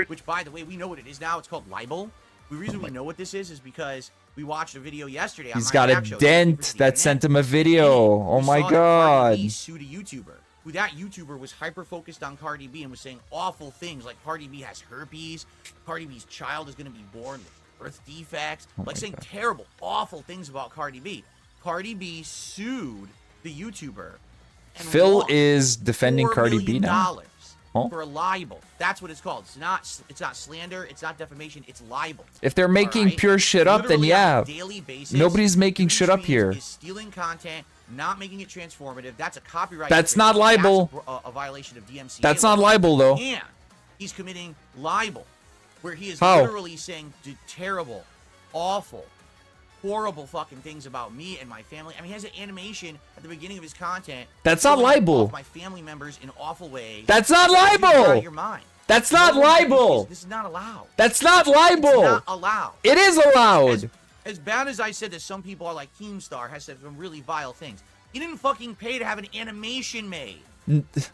hate. Which, by the way, we know what it is now. It's called libel. The reason we know what this is because we watched a video yesterday. On He's my got a reaction show, dent Super that CNN. sent him a video. Oh We my saw that Cardi B god. sued a YouTuber. Who that YouTuber was hyper focused on Cardi B and was saying awful things like Cardi B has herpes, Cardi B's child is going to be born with birth defects, like saying terrible, awful things about Cardi B. Cardi B sued the YouTuber. And Phil won is defending $4 Cardi B million now. Huh? for libel. That's what it's called. It's not slander. It's not defamation. It's libel. If they're making Alright? pure shit up, then Literally yeah. on a daily basis, Nobody's making shit up YouTube here. Is stealing content, not making it transformative. That's a copyright. That's infringement. not libel. That's a violation of DMCA. That's not law. libel though. And he's committing libel, where he is How? literally saying terrible, awful, horrible fucking things about me and my family. I mean, he has an animation at the beginning of his content. That's not showing libel. off my family members in awful ways. That's not You're out of libel. your mind. That's No not one can do libel. This is not allowed. That's not It's libel. not allowed. It is allowed. As bad as I said that some people are like Keemstar has said some really vile things. He didn't fucking pay to have an animation made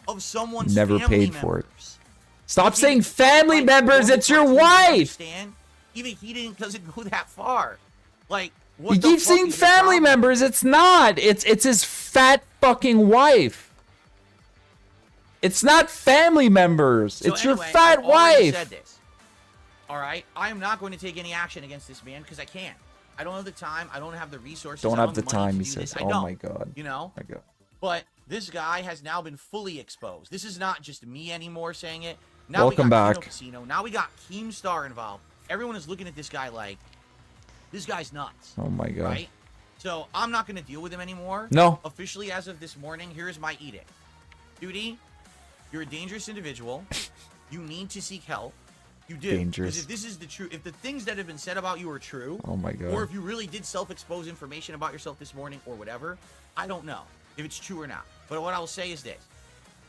of someone's Never family paid for it. members. Stop He saying didn't, family like, members. normal It's your cartoons, wife. understand? Even he doesn't go that far. Like, what You the keep fuck saying is your family problem? members. It's not. It's his fat fucking wife. It's not family members. So it's your anyway, fat I've already wife. said this. All right, I am not going to take any action against this man because I can't. I don't have the time. I don't have the resources. Don't I have the money time, to he do says. this. I Oh don't, my god. You know. My god. But this guy has now been fully exposed. This is not just me anymore saying it. Now Welcome we got back. Casino. Now we got Keemstar involved. Everyone is looking at this guy like, this guy's nuts. Oh my god. Right? So I'm not going to deal with him anymore. No. Officially, as of this morning, here's my edict. Duty, you're a dangerous individual. You need to seek help. You do. Dangerous. Because if this is the truth, if the things that have been said about you are true, Oh my god. or if you really did self-expose information about yourself this morning or whatever, I don't know if it's true or not. But what I will say is this.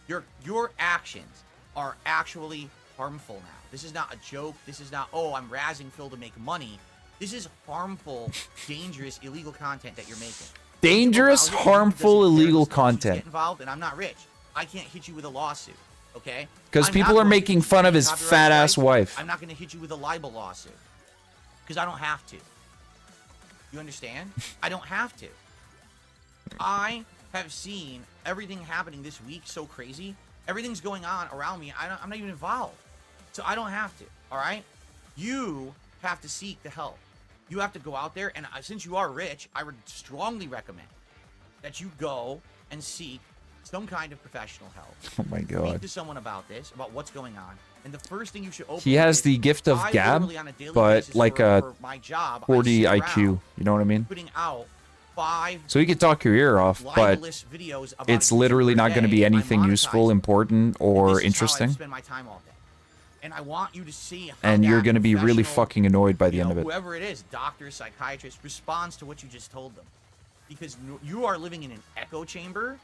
Your actions are actually harmful now. This is not a joke. This is not, oh, I'm razzing Phil to make money. This is harmful, dangerous, illegal content that you're making. Dangerous, Allow you to harmful, doesn't care illegal as long as you content. Get involved, and I'm not rich. I can't hit you with a lawsuit, okay? Because I'm people not are going making to fun of take his copyright fat ass strikes. wife. I'm not going to hit you with a libel lawsuit because I don't have to. You understand? I don't have to. I have seen everything happening this week so crazy. Everything's going on around me. I'm not even involved. So I don't have to, all right? You have to seek the help. You have to go out there, and since you are rich, I would strongly recommend that you go and seek some kind of professional help. Oh my Speak god. to someone about this, about what's going on. And the first thing you should open He has is, the gift of I gab, literally on a daily but basis like for my job, I 40 sit IQ. around You know what I mean? putting out 5 So he could talk your ear off, but libelous videos about it's a YouTuber literally a not going to day, be and I anything useful, monetize it. important, And or this is how I interesting. spend my time all day. And I want you to see how And you're that going to be really professional, fucking annoyed by the you end know, of it. whoever it is, doctor, psychiatrist, responds to what you just told them. Because you are living in an echo chamber.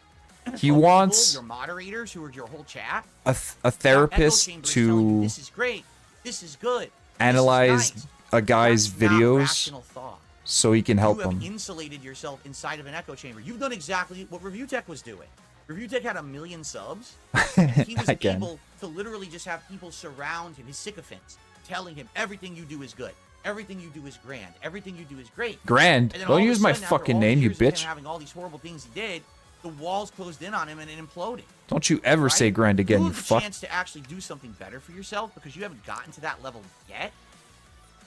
He of wants people, your moderators, who are your whole chat. a That echo therapist chamber is telling you, to this is great. This is good. This is analyze nice. a guy's That's not videos rational thought. so he can help You have him. insulated yourself inside of an echo chamber. You've done exactly what Review Tech was doing. Review Tech had 1 million subs. And he was Again. able to literally just have people surround him, his sycophants, telling him everything you do is good. Everything you do is grand. Everything you do is great. Grand. And then all Don't of a use my sudden, after fucking all the name, you years of him bitch. having all these horrible things he did, the walls closed in on him and it imploded. Don't you ever Right? say grand again, you you have the fuck. chance to actually do something better for yourself because you haven't gotten to that level yet,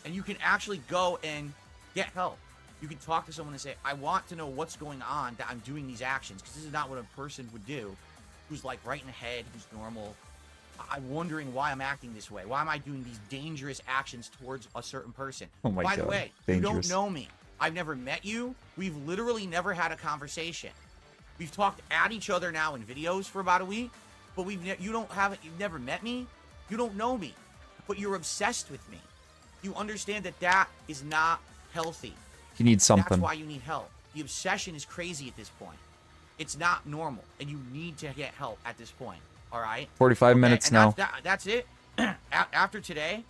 and you can actually go and get help. You can talk to someone and say, I want to know what's going on that I'm doing these actions, because this is not what a person would do who's like right in the head, who's normal. I'm wondering why I'm acting this way. Why am I doing these dangerous actions towards a certain person? Oh my By the God, way, dangerous. you don't know me. I've never met you. We've literally never had a conversation. We've talked at each other now in videos for about a week, but you've never met me. You don't know me, but you're obsessed with me. You understand that that is not healthy. He needs something. That's why you need help. The obsession is crazy at this point. It's not normal, and you need to get help at this point. All right. 45 minutes and now. That's it. After today,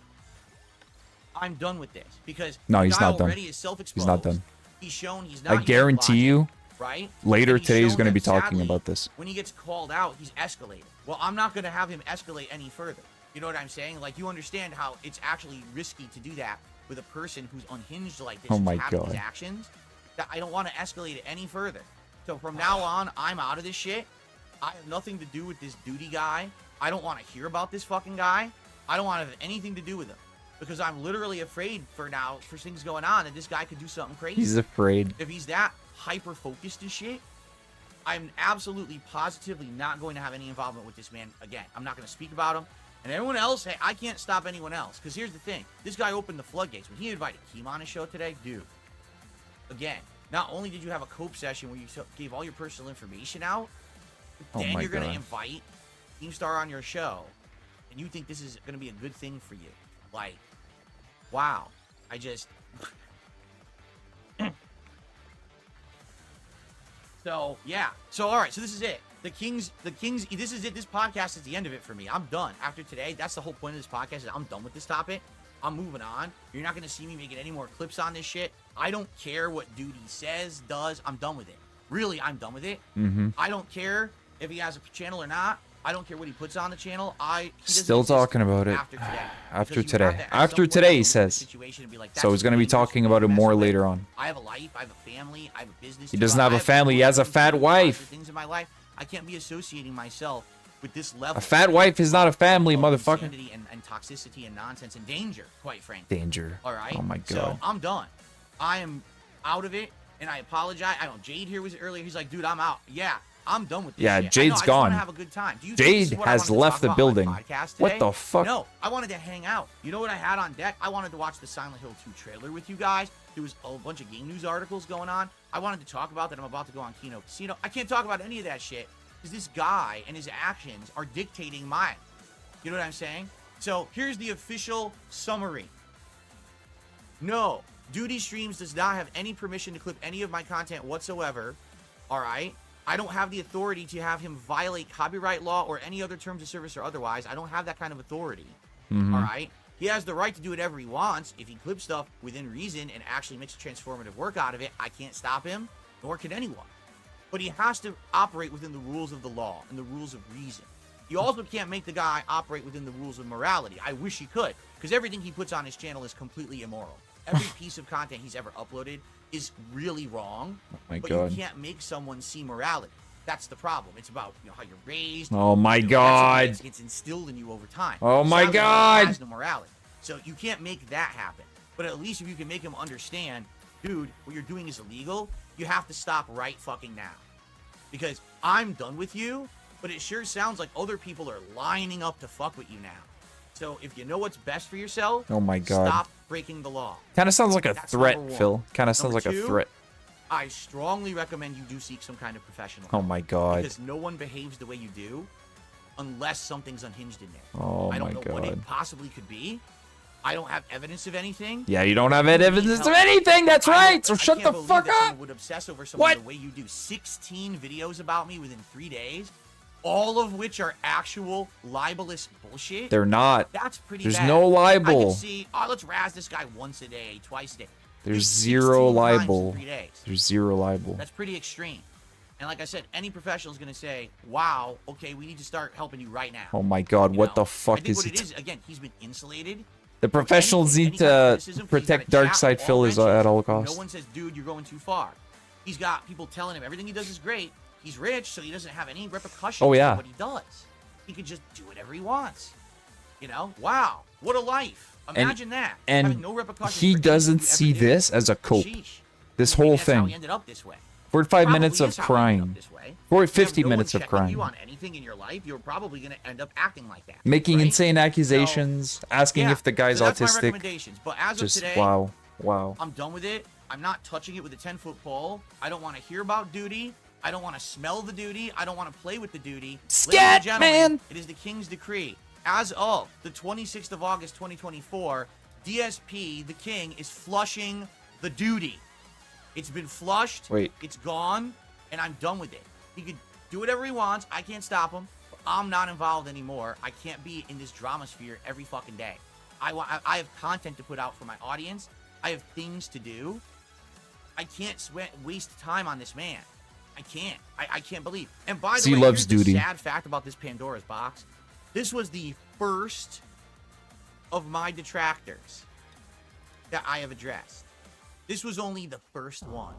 I'm done with this because No, the he's guy not done. already is self-exposed. He's not done. He's shown he's not. I guarantee you, right? later And he's today he's shown going to that be talking sadly, about this. When he gets called out, he's escalated. Well, I'm not going to have him escalate any further. You know what I'm saying? Like, you understand how it's actually risky to do that with a person who's unhinged like this. Oh who's my having God. These actions. That I don't want to escalate it any further. So from now on, I'm out of this shit. I have nothing to do with this duty guy. I don't want to hear about this fucking guy. I don't want to have anything to do with him. Because I'm literally afraid for things going on that this guy could do something crazy. He's afraid. If he's that hyper-focused and shit, I'm absolutely positively not going to have any involvement with this man again. I'm not going to speak about him. And everyone else, hey, I can't stop anyone else. Because here's the thing. This guy opened the floodgates. When he invited Keem on his show today, dude, again, not only did you have a cope session where you gave all your personal information out, but then you're going to invite Keemstar on your show, and you think this is going to be a good thing for you. Like, wow. I just... So, yeah. So, all right. So, this is it. The Kings, this is it. This podcast is the end of it for me. I'm done. After today, that's the whole point of this podcast. Is I'm done with this topic. I'm moving on. You're not going to see me making any more clips on this shit. I don't care what Duty says, does. I'm done with it. Really, I'm done with it. I don't care if he has a channel or not. I don't care what he puts on the channel. He Still talking about it. After today. After today. After today, he says. So he's going to be talking about it more later on. I have a life. I have a family. I have a business. He doesn't have a family. He has a fat wife. Things in my life. I can't be associating myself with this level. A fat wife is not a family, motherfucker. Insanity and toxicity and nonsense and danger, quite frankly. Danger. All right. Oh my God. So I'm done. I am out of it, and I apologize. I know Jade here was earlier. He's like, dude, I'm out. Yeah. I'm done with this Yeah, shit. Jade's I gone. want to have a good time. Do you Jade think this is what I has wanted to left talk the about on building. my podcast What today? the fuck? No, I wanted to hang out. You know what I had on deck? I wanted to watch the Silent Hill 2 trailer with you guys. There was a bunch of game news articles going on. I wanted to talk about that. I'm about to go on Kino Casino. I can't talk about any of that shit because this guy and his actions are dictating mine. You know what I'm saying? So here's the official summary. No, Duty Streams does not have any permission to clip any of my content whatsoever. All right? I don't have the authority to have him violate copyright law or any other terms of service or otherwise. I don't have that kind of authority. All right? He has the right to do whatever he wants. If he clips stuff within reason and actually makes a transformative work out of it, I can't stop him, nor can anyone. But he has to operate within the rules of the law and the rules of reason. You also can't make the guy operate within the rules of morality. I wish he could, because everything he puts on his channel is completely immoral. Every piece of content he's ever uploaded is really wrong. Oh my but God. You can't make someone see morality. That's the problem. It's about how you're raised. Oh my God. That's it's instilled in you over time. Oh my Sadly, God. has no morality. So you can't make that happen. But at least if you can make him understand, dude, what you're doing is illegal, you have to stop right fucking now. Because I'm done with you, but it sure sounds like other people are lining up to fuck with you now. So if you know what's best for yourself, Oh my God. stop breaking the law. Kind of sounds like a That's threat, number one. Phil. Kind of sounds Number like a two, threat. I strongly recommend you do seek some kind of professional Oh help. my God. Because no one behaves the way you do unless something's unhinged in there. Oh I don't my know what it God. possibly could be. I don't have evidence of anything. Yeah, you don't have evidence of anything. That's right. So shut the fuck that someone up. would obsess over someone What? the way you do. 16 videos about me within 3 days, all of which are actual libelous bullshit. They're not. That's pretty There's bad. no I libel. can see, let's razz this guy once a day, twice a day. There's Dude, zero 16 times in libel. 3 days. There's zero libel. That's pretty extreme. And like I said, any professional is going to say, wow, okay, we need to start helping you right now. Oh my God. You What know? the I fuck think is what it? it is, again, he's been insulated. The professionals Any need kind of to criticism, protect he's got a chat Darksyde with Phil all is benches. at all No costs. one says, dude, you're going too far. He's got people telling him everything he does is great. He's rich, so he doesn't have any repercussions Oh, yeah. for what he does. He can just do whatever he wants. You know? Wow. What a life. Imagine that. And having no repercussions he for anything doesn't you see ever do. this as a cope. Sheesh. This Maybe whole that's how he thing. ended up this way. 45 Probably minutes of is how he ended up crying. this way. Or If you have 50 no one minutes of checking crying. You on anything in your life, you're probably going to end up acting like that. Making right? insane accusations, asking Yeah, if the guy's so that's my autistic. recommendations. But as Just of today, wow. Wow. I'm done with it. I'm not touching it with a 10-foot pole. I don't want to hear about duty. I don't want to smell the duty. I don't want to play with the duty. Ladies and Scat, gentlemen, man! It is the King's decree. As of the 26th of August, 2024, DSP, the king, is flushing the duty. It's been flushed. Wait. It's gone, and I'm done with it. He could do whatever he wants. I can't stop him. But I'm not involved anymore. I can't be in this drama sphere every fucking day. I have content to put out for my audience. I have things to do. I can't waste time on this man. I can't. I can't believe. And by the way, loves here's duty. the sad fact about this Pandora's box. This was the first of my detractors that I have addressed. This was only the first one.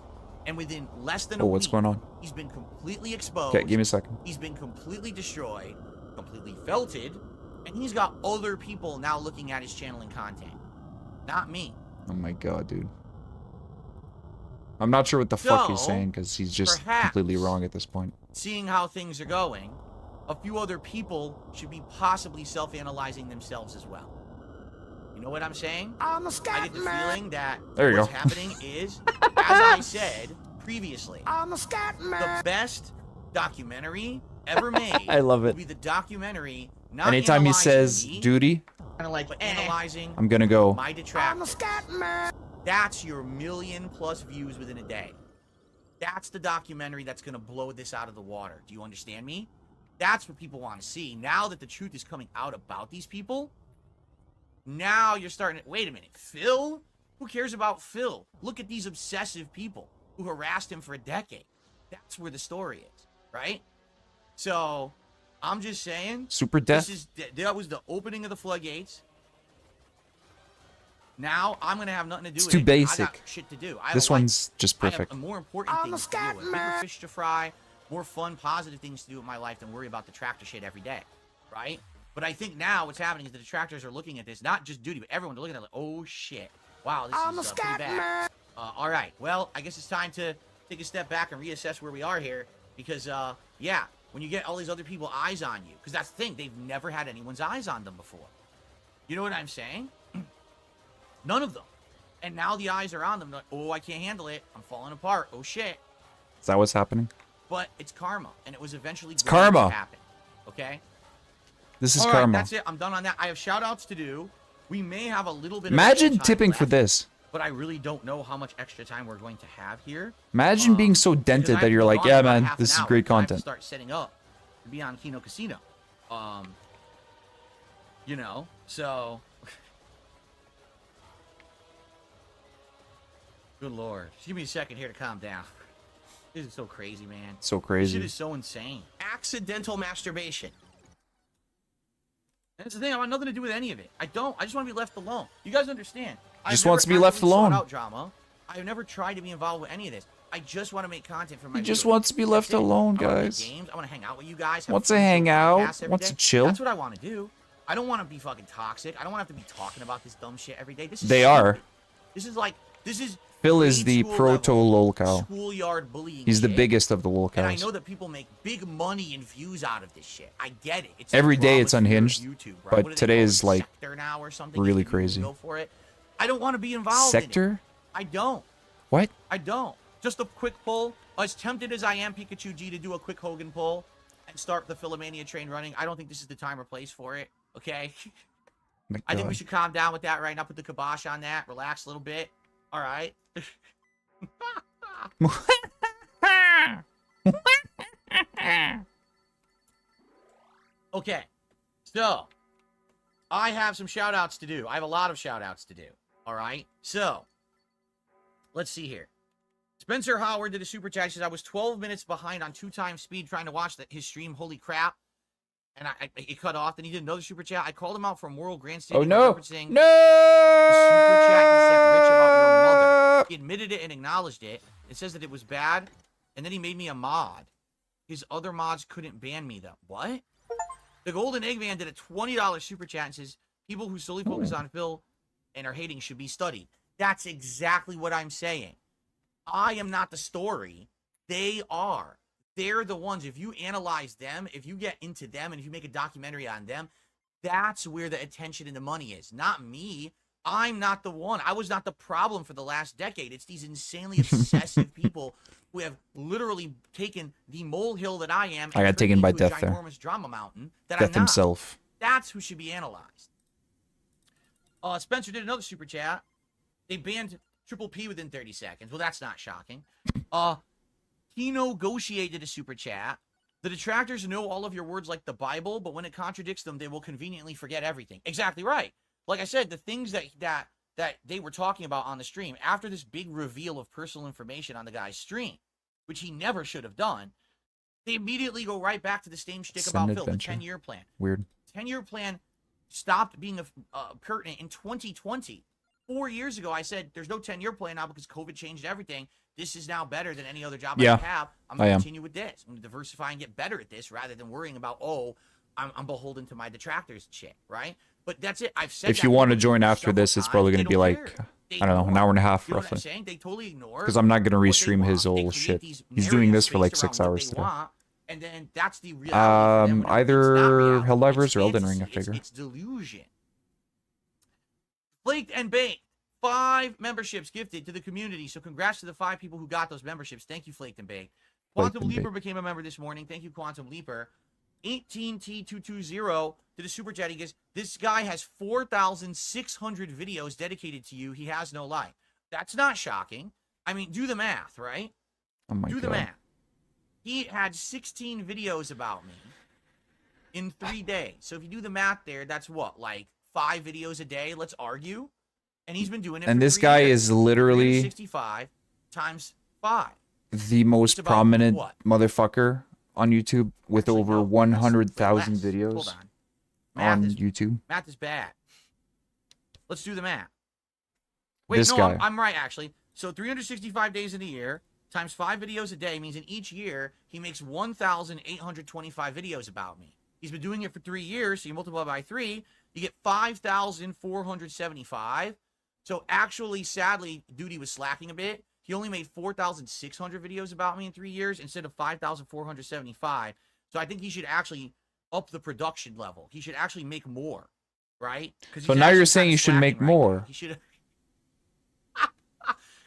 And within less than a week, what's going on? He's been completely exposed. Okay, give me a second. He's been completely destroyed, completely felted, and he's got other people now looking at his channel and content. Not me. Oh my god, dude. I'm not sure what the fuck he's saying because he's just completely wrong at this point. Seeing how things are going, a few other people should be possibly self-analyzing themselves as well. You know what I'm saying? I get the feeling that what's happening is, as I said previously, the best documentary ever made I love it. will be the documentary not anytime he says me, duty, kind of like analyzing I'm gonna go. my detractors. That's your 1 million+ views within a day. That's the documentary that's gonna blow this out of the water. Do you understand me? That's what people want to see. Now that the truth is coming out about these people, now you're starting to, wait a minute, Phil? Who cares about Phil? Look at these obsessive people who harassed him for a decade. That's where the story is, right? So, I'm just saying. Super death. That was the opening of the floodgates. Now, I'm going to have nothing to do with it. It's too basic. I got shit to do. This one's just perfect. I have more important things to do with. Bigger fish to fry, more fun, positive things to do in my life than worry about the tractor shit every day, right? But I think now what's happening is the detractors are looking at this, not just duty, but everyone looking at it like, oh shit, wow, this is pretty bad. All right, well, I guess it's time to take a step back and reassess where we are here, because yeah, when you get all these other people eyes on you, because that's the thing, they've never had anyone's eyes on them before. You know what I'm saying? None of them. And now the eyes are on them. Like, oh, I can't handle it. I'm falling apart. Oh shit. Is that what's happening? But it's karma, and it was eventually going to happen. Okay. This is all karma. Right, that's it. I'm done on that. I have shout outs to do. We may have a little bit Imagine of tipping left, for this. But I really don't know how much extra time we're going to have here. Imagine being so dented that you're like, yeah, man, this is great content. I have to start setting up to be on Kino Casino. You know, so. Good lord. Just give me a second here to calm down. This is so crazy, man. So crazy. This shit is so insane. Accidental masturbation. And that's the thing. I want nothing to do with any of it. I don't. I just want to be left alone. You guys understand? Just wants to be left alone. Out drama. I've never tried to be involved with any of this. I just want to make content for my. He just wants to be left alone, guys. Games. I want to hang out with you guys. Wants to hang out. Wants to chill. That's what I want to do. I don't want to be fucking toxic. I don't want to have to be talking about this dumb shit every day. This is they stupid. are. This is like. This is. Phil is the proto lolcow. Schoolyard bullying. He's the biggest of the lolcows. And I know that people make big money and views out of this shit. I get it. It's every day it's unhinged, YouTube, right? but today is like now or something. really crazy. Go for it. I don't want to be involved. Sector? In it. I don't. What? I don't. Just a quick pull. As tempted as I am, Pikachu G, to do a quick Hogan pull and start the Philomania train running, I don't think this is the time or place for it. Okay. I think we should calm down with that right now. Put the kibosh on that. Relax a little bit. All right. Okay, so I have some shout outs to do. I have a lot of shout outs to do. All right, so let's see here. Spencer Howard did a super chat. He says, I was 12 minutes behind on 2x speed trying to watch his stream. Holy crap. And it cut off. Then he did another super chat. I called him out from Moral Grandstanding. Oh, no. No! The super chat he sent Rich about your mother. He admitted it and acknowledged it. It says that it was bad. And then he made me a mod. His other mods couldn't ban me, though. What? The Golden Eggman did a $20 super chat and says, people who solely focus on Phil and are hating should be studied. That's exactly what I'm saying. I am not the story. They are. They're the ones. If you analyze them, if you get into them, and if you make a documentary on them, that's where the attention and the money is. Not me. I'm not the one. I was not the problem for the last decade. It's these insanely obsessive people who have literally taken the molehill that I am. I got taken by death there. Ginormous drama mountain that Death I'm not. himself. That's who should be analyzed. Spencer did another super chat. They banned Triple P within 30 seconds. Well, that's not shocking. Kino Gauchier did a super chat. The detractors know all of your words like the Bible, but when it contradicts them, they will conveniently forget everything. Exactly right. Like I said, the things that they were talking about on the stream, after this big reveal of personal information on the guy's stream, which he never should have done, they immediately go right back to the same shtick about Phil, the 10-year plan. Weird. 10-year plan stopped being pertinent in 2020. 4 years ago, I said there's no 10-year plan now because COVID changed everything. This is now better than any other job I have. I'm going to continue with this. I'm going to diversify and get better at this rather than worrying about, I'm beholden to my detractors shit, right? But that's it. I've said if you want to join after this, it's probably going to be like, I don't know, an hour and a half you know roughly. What I'm saying? They totally ignore. Because I'm not going to restream his old shit. He's doing this for like 6 hours today. And then that's the reality. Either Helldivers or Elden Ring, I figure. It's delusion. Flaked and Baked. 5 memberships gifted to the community. So congrats to the 5 people who got those memberships. Thank you, Flaked and Baked. Quantum Leaper became a member this morning. Thank you, Quantum Leaper. 18T220 did a super chat. He goes, this guy has 4,600 videos dedicated to you. He has no life. That's not shocking. I mean, do the math, right? Oh my God. Do the math. He had 16 videos about me in 3 days. So if you do the math there, that's what, like 5 videos a day? Let's argue. And he's been doing it. And this guy is literally 65 times 5. The most prominent motherfucker on YouTube with over 100,000 videos on YouTube. Math is bad. Let's do the math. Wait, no, I'm right actually. So 365 days in a year times 5 videos a day means in each year he makes 1,825 videos about me. He's been doing it for 3 years, so you multiply by 3, you get 5,475. So actually, sadly, Duty was slacking a bit. He only made 4,600 videos about me in 3 years instead of 5,475. So I think he should actually up the production level. He should actually make more, right? So now you're saying you should make more. He should.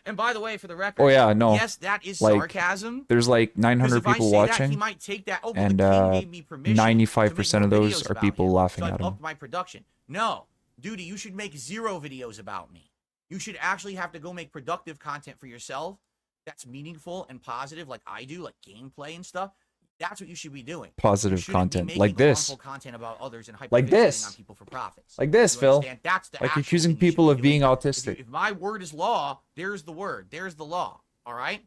And by the way, for the record, yes, that is sarcasm. There's like 900 people watching, that, he might take that. Oh, and 95% of those are people laughing at him. Up my production. No, Duty, you should make 0 videos about me. You should actually have to go make productive content for yourself that's meaningful and positive like I do, like gameplay and stuff. That's what you should be doing. Positive content like this. Content about others and like this. On people for profits. Like this, Phil. That's the like accusing people of being autistic. If my word is law, there's the word. There's the law. All right?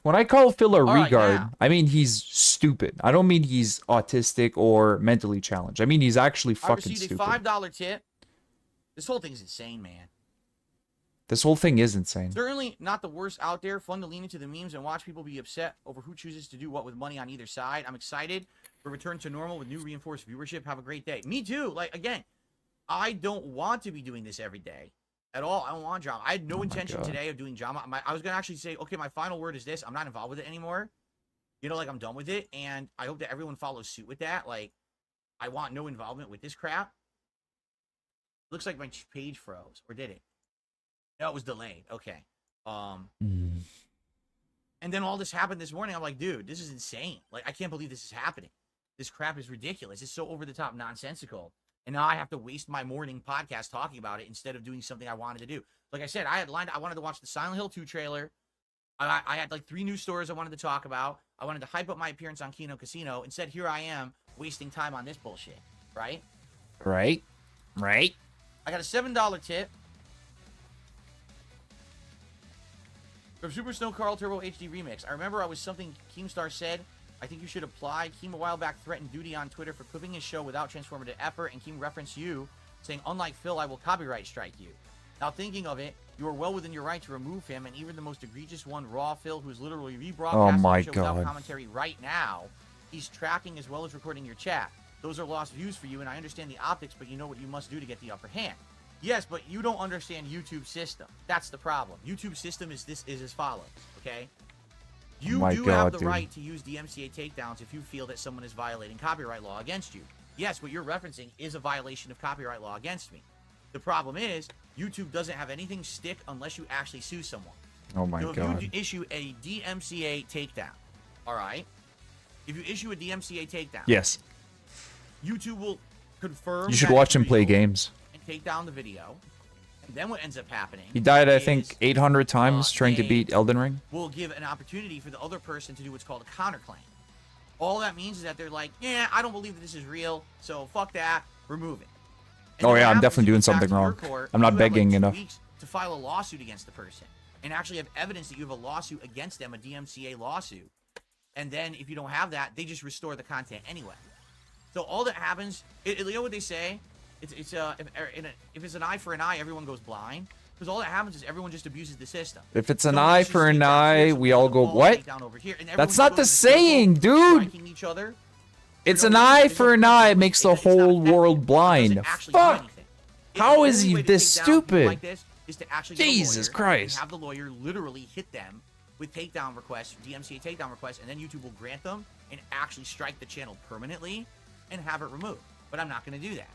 When I call Phil a regard, I mean he's stupid. I don't mean he's autistic or mentally challenged. I mean he's actually fucking stupid. I received a $5 tip. This whole thing's insane, man. This whole thing is insane. Certainly not the worst out there. Fun to lean into the memes and watch people be upset over who chooses to do what with money on either side. I'm excited for return to normal with new reinforced viewership. Have a great day. Me too. Like, again, I don't want to be doing this every day at all. I don't want drama. I had no intention today of doing drama. I was going to actually say, okay, my final word is this. I'm not involved with it anymore. You know, like I'm done with it. And I hope that everyone follows suit with that. Like, I want no involvement with this crap. Looks like my page froze. Or did it? No, it was delayed. Okay. And then all this happened this morning. I'm like, dude, this is insane. Like, I can't believe this is happening. This crap is ridiculous. It's so over the top nonsensical. And now I have to waste my morning podcast talking about it instead of doing something I wanted to do. Like I said, I wanted to watch the Silent Hill 2 trailer. I had like 3 news stories I wanted to talk about. I wanted to hype up my appearance on Kino Casino. Instead, here I am wasting time on this bullshit. Right? Right. I got a $7 tip from Super Snow Carl Turbo HD Remix. I remember I was something Keemstar said. I think you should apply. Keem a while back threatened Duty on Twitter for clipping his show without transformative effort, and Keem referenced you, saying, unlike Phil, I will copyright strike you. Now thinking of it, you are well within your right to remove him, and even the most egregious one, Raw Phil, who's literally rebroadcasting the show without commentary right now, he's tracking as well as recording your chat. Those are lost views for you, and I understand the optics, but you know what you must do to get the upper hand. Yes, but you don't understand YouTube's system. That's the problem. YouTube's system is as follows, okay? You do have the right to use DMCA takedowns if you feel that someone is violating copyright law against you. Yes, what you're referencing is a violation of copyright law against me. The problem is, YouTube doesn't have anything stick unless you actually sue someone. Oh my God. If you issue a DMCA takedown, all right? If you issue a DMCA takedown, yes, YouTube will confirm. You should watch him play games. Take down the video. And then what ends up happening? He died, I is, think, 800 times trying to they beat Elden Ring. will give an opportunity for the other person to do what's called a counterclaim. All that means is that they're like, yeah, I don't believe that this is real, so fuck that, remove it. And Oh then yeah, what I'm happens definitely is you doing go back something to your wrong. court, I'm not you have, like, begging 2 enough. weeks to file a lawsuit against the person and actually have evidence that you have a lawsuit against them, a DMCA lawsuit. And then if you don't have that, they just restore the content anyway. So all that happens, you know what they say? If it's an eye for an eye, everyone goes blind. Because all that happens is everyone just abuses the system. If it's an Someone eye just for an takes down eye, here, we someone all takes go, a ball, what? take down over here, and That's everyone's not going the in a circle, saying, dude. striking each other. It's For an no eye reason. for There's an no eye. It purpose. makes the It's not whole effective. world It doesn't blind. actually do Fuck. anything. How The is only he way to this take down people stupid? like this is to actually get a Jesus lawyer Christ. and have the lawyer literally hit them with takedown requests, DMCA takedown requests, and then YouTube will grant them and actually strike the channel permanently and have it removed. But I'm not going to do that.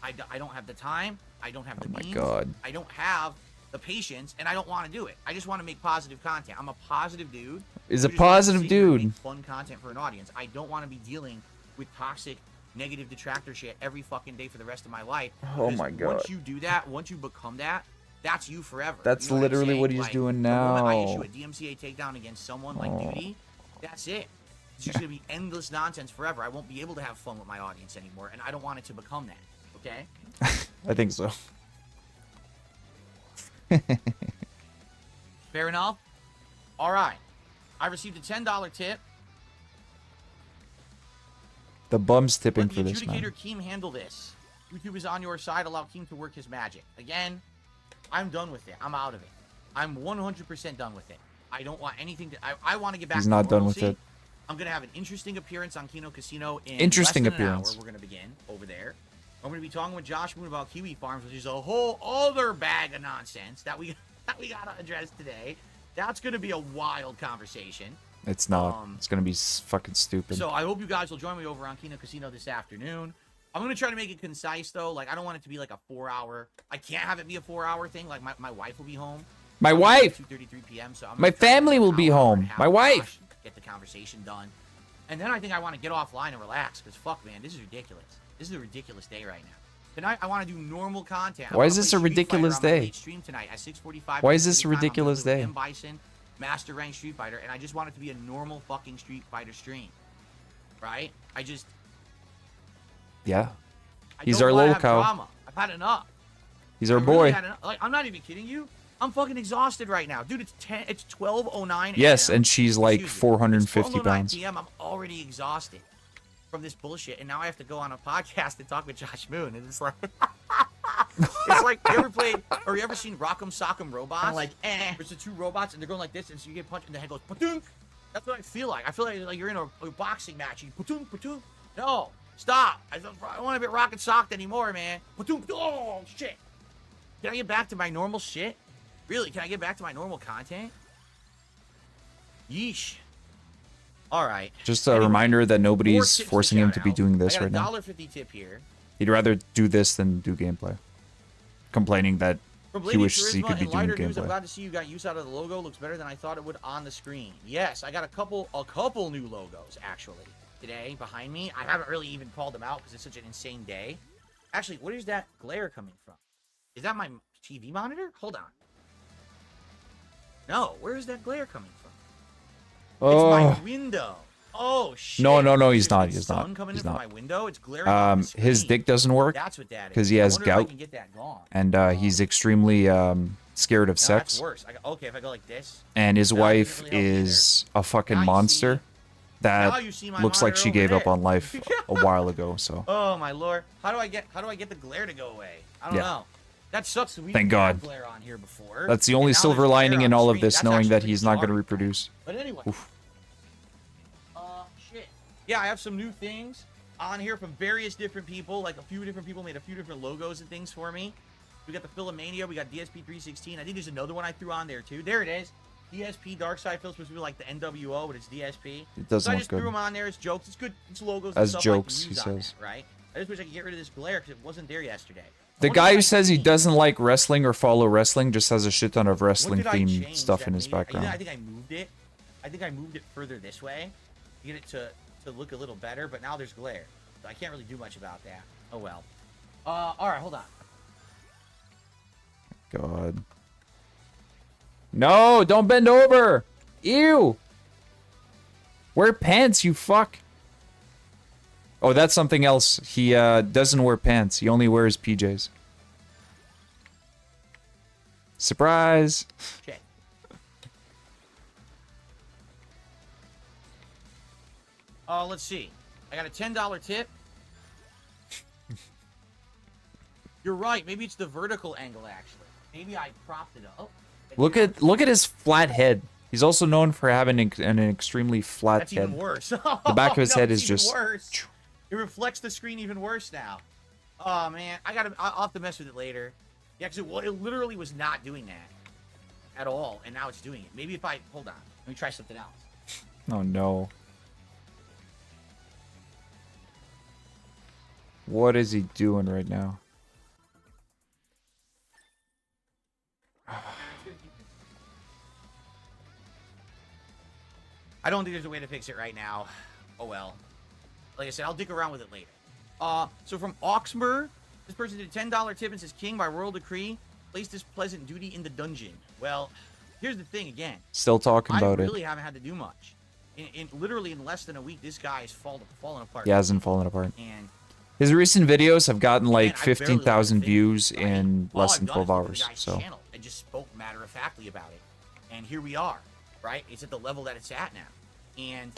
I don't have the time. I don't have the means. Oh my God. I don't have the patience, and I don't want to do it. I just want to make positive content. I'm a positive dude. Is who a just wants to positive sit here and dude. make fun content for an audience. I don't want to be dealing with toxic, negative detractor shit every fucking day for the rest of my life. Oh Because my God. Once you do that, once you become that, that's you forever. That's You know literally I'm saying? what he's Like, doing the moment I now. issue a DMCA takedown against someone like Oh. Duty, that's it. It's just gonna be endless nonsense forever. I won't be able to have fun with my audience anymore, and I don't want it to become that. Okay? I think so. Fair enough? Alright. I received a $10 tip. The bum's tipping Let for the this, adjudicator man. Keem handle this. YouTube is on your side. Allow Keem to work his magic. Again, I'm done with it. I'm out of it. I'm 100% done with it. I don't want anything to... I want to get back He's to not done with normalcy. it. I'm going to have an interesting appearance on Kino Casino in Interesting less than appearance. an hour. We're going to begin over there. I'm going to be talking with Josh Moon about Kiwi Farms, which is a whole other bag of nonsense that we got to address today. That's going to be a wild conversation. It's not. It's gonna be fucking stupid. So I hope you guys will join me over on Kino Casino this afternoon. I'm going to try to make it concise, though. Like, I don't want it to be like a 4-hour... I can't have it be a 4-hour thing. Like, my wife will be home. My wife! 2:33 p.m. So I'm My gonna try to family get will an be hour home. and a half My with wife! Josh, get the conversation done. And then I think I want to get offline and relax. Because, fuck, man, this is ridiculous. This is a ridiculous day right now. Tonight, I want to do normal content. Why is this a ridiculous day? Stream tonight at 6:45. Why is this a ridiculous day? M. Bison, Master Rank Street Fighter, and I just want it to be a normal fucking Street Fighter stream. Right? Yeah. I He's don't our wanna little have cow. drama. I've had enough. He's our I really boy. had enough. Like, I'm not even kidding you. I'm fucking exhausted right now. Dude, it's 12:09 Yes, a.m. and she's like Excuse me. 450 It's 12:09 pounds. p.m. I'm already exhausted from this bullshit, and now I have to go on a podcast and talk with Josh Moon, and it's like... it's like, you ever played, or you ever seen Rock'em Sock'em Robots? I'm like, There's the two robots, and they're going like this, and so you get punched, and the head goes, pa-dunk! That's what I feel like. I feel like you're in a boxing match. You pa-dunk, pa-dunk. No, stop. I don't want to be rock and socked anymore, man. Pa-dunk. Oh, shit. Can I get back to my normal shit? Really, can I get back to my normal content? Yeesh. All right. Just a Anyway, reminder that more nobody's tips to forcing him shout to be out. doing this right I now. got a $1.50 tip here. He'd rather do this than do gameplay. Complaining that From he Lady wishes he Charisma could be and doing lighter news, I'm gameplay. glad to see you got use out of the logo. Looks better than I thought it would on the screen. Yes, I got a couple new logos actually today behind me. I haven't really even called them out because it's such an insane day. Actually, where is that glare coming from? Is that my TV monitor? Hold on. No, where is that glare coming from? It's my window. Oh shit! No, he's There's not. big He's sun not. coming He's in from not. my window. It's glaring on the His screen. dick doesn't work That's what that is. because he I has wonder if I gout, can get that gone. and he's extremely scared of No, sex. that's worse. Okay, if I go like this. And his No, it wife doesn't really help me is a fucking Now you monster Now that you see my looks like monitor she over gave up there. on life a while ago. So Oh my lord! How do I get the glare to go away? I don't Yeah. know. That sucks. We Thank didn't have God. glare on here before. that's the and only now silver there's glare lining on in the all of screen. this, That's knowing actually that pretty he's not going to jarring. reproduce. But anyway. Oof. Shit. Yeah, I have some new things on here from various different people. Like a few different people made a few different logos and things for me. We got the Philomania. We got DSP316. I think there's another one I threw on there too. There it is. DSP Darksyde feels supposed to be like the NWO, but it's DSP. It doesn't So I look just threw good. them on there as jokes. It's good. It's logos. As and stuff jokes, I can he use on says. that, right? I just wish I could get rid of this glare because it wasn't there yesterday. The I wonder guy if who I says he changed- doesn't like wrestling or follow wrestling just has a shit ton of what wrestling did I themed change stuff that in his made it- background. I think I moved it. I think I moved it further this way to get it to look a little better. But now there's glare, so I can't really do much about that. Oh well. All right, hold on. god. No, don't bend over. Ew. Wear pants, you fuck. Oh, that's something else. He doesn't wear pants. He only wears PJs. Surprise. Shit. Let's see. I got a $10 tip. You're right. Maybe it's the vertical angle, actually. Maybe I propped it up. Look at his flat head. He's also known for having an extremely flat That's head. even worse. The back of his head is just worse. It reflects the screen even worse now. Oh man, I'll have to mess with it later. Yeah, because it literally was not doing that at all, and now it's doing it. Maybe if I hold on, let me try something else. Oh no. What is he doing right now? I don't think there's a way to fix it right now. Oh well. Like I said, I'll dig around with it later. So from Oxmer, this person did a $10 tip and says, King, by royal decree, place this pleasant duty in the dungeon. Well, here's the thing again. Still talking about I it. really haven't had to do much. Literally in less than a week, this guy has fallen apart. He hasn't fallen apart. And His recent videos have gotten like man, I barely 15,000 think, views right? in All less I've than done 12 is go to hours. the guy's So channel and just spoke matter-of-factly about it. And here we are, right? It's at the level that it's at now. And,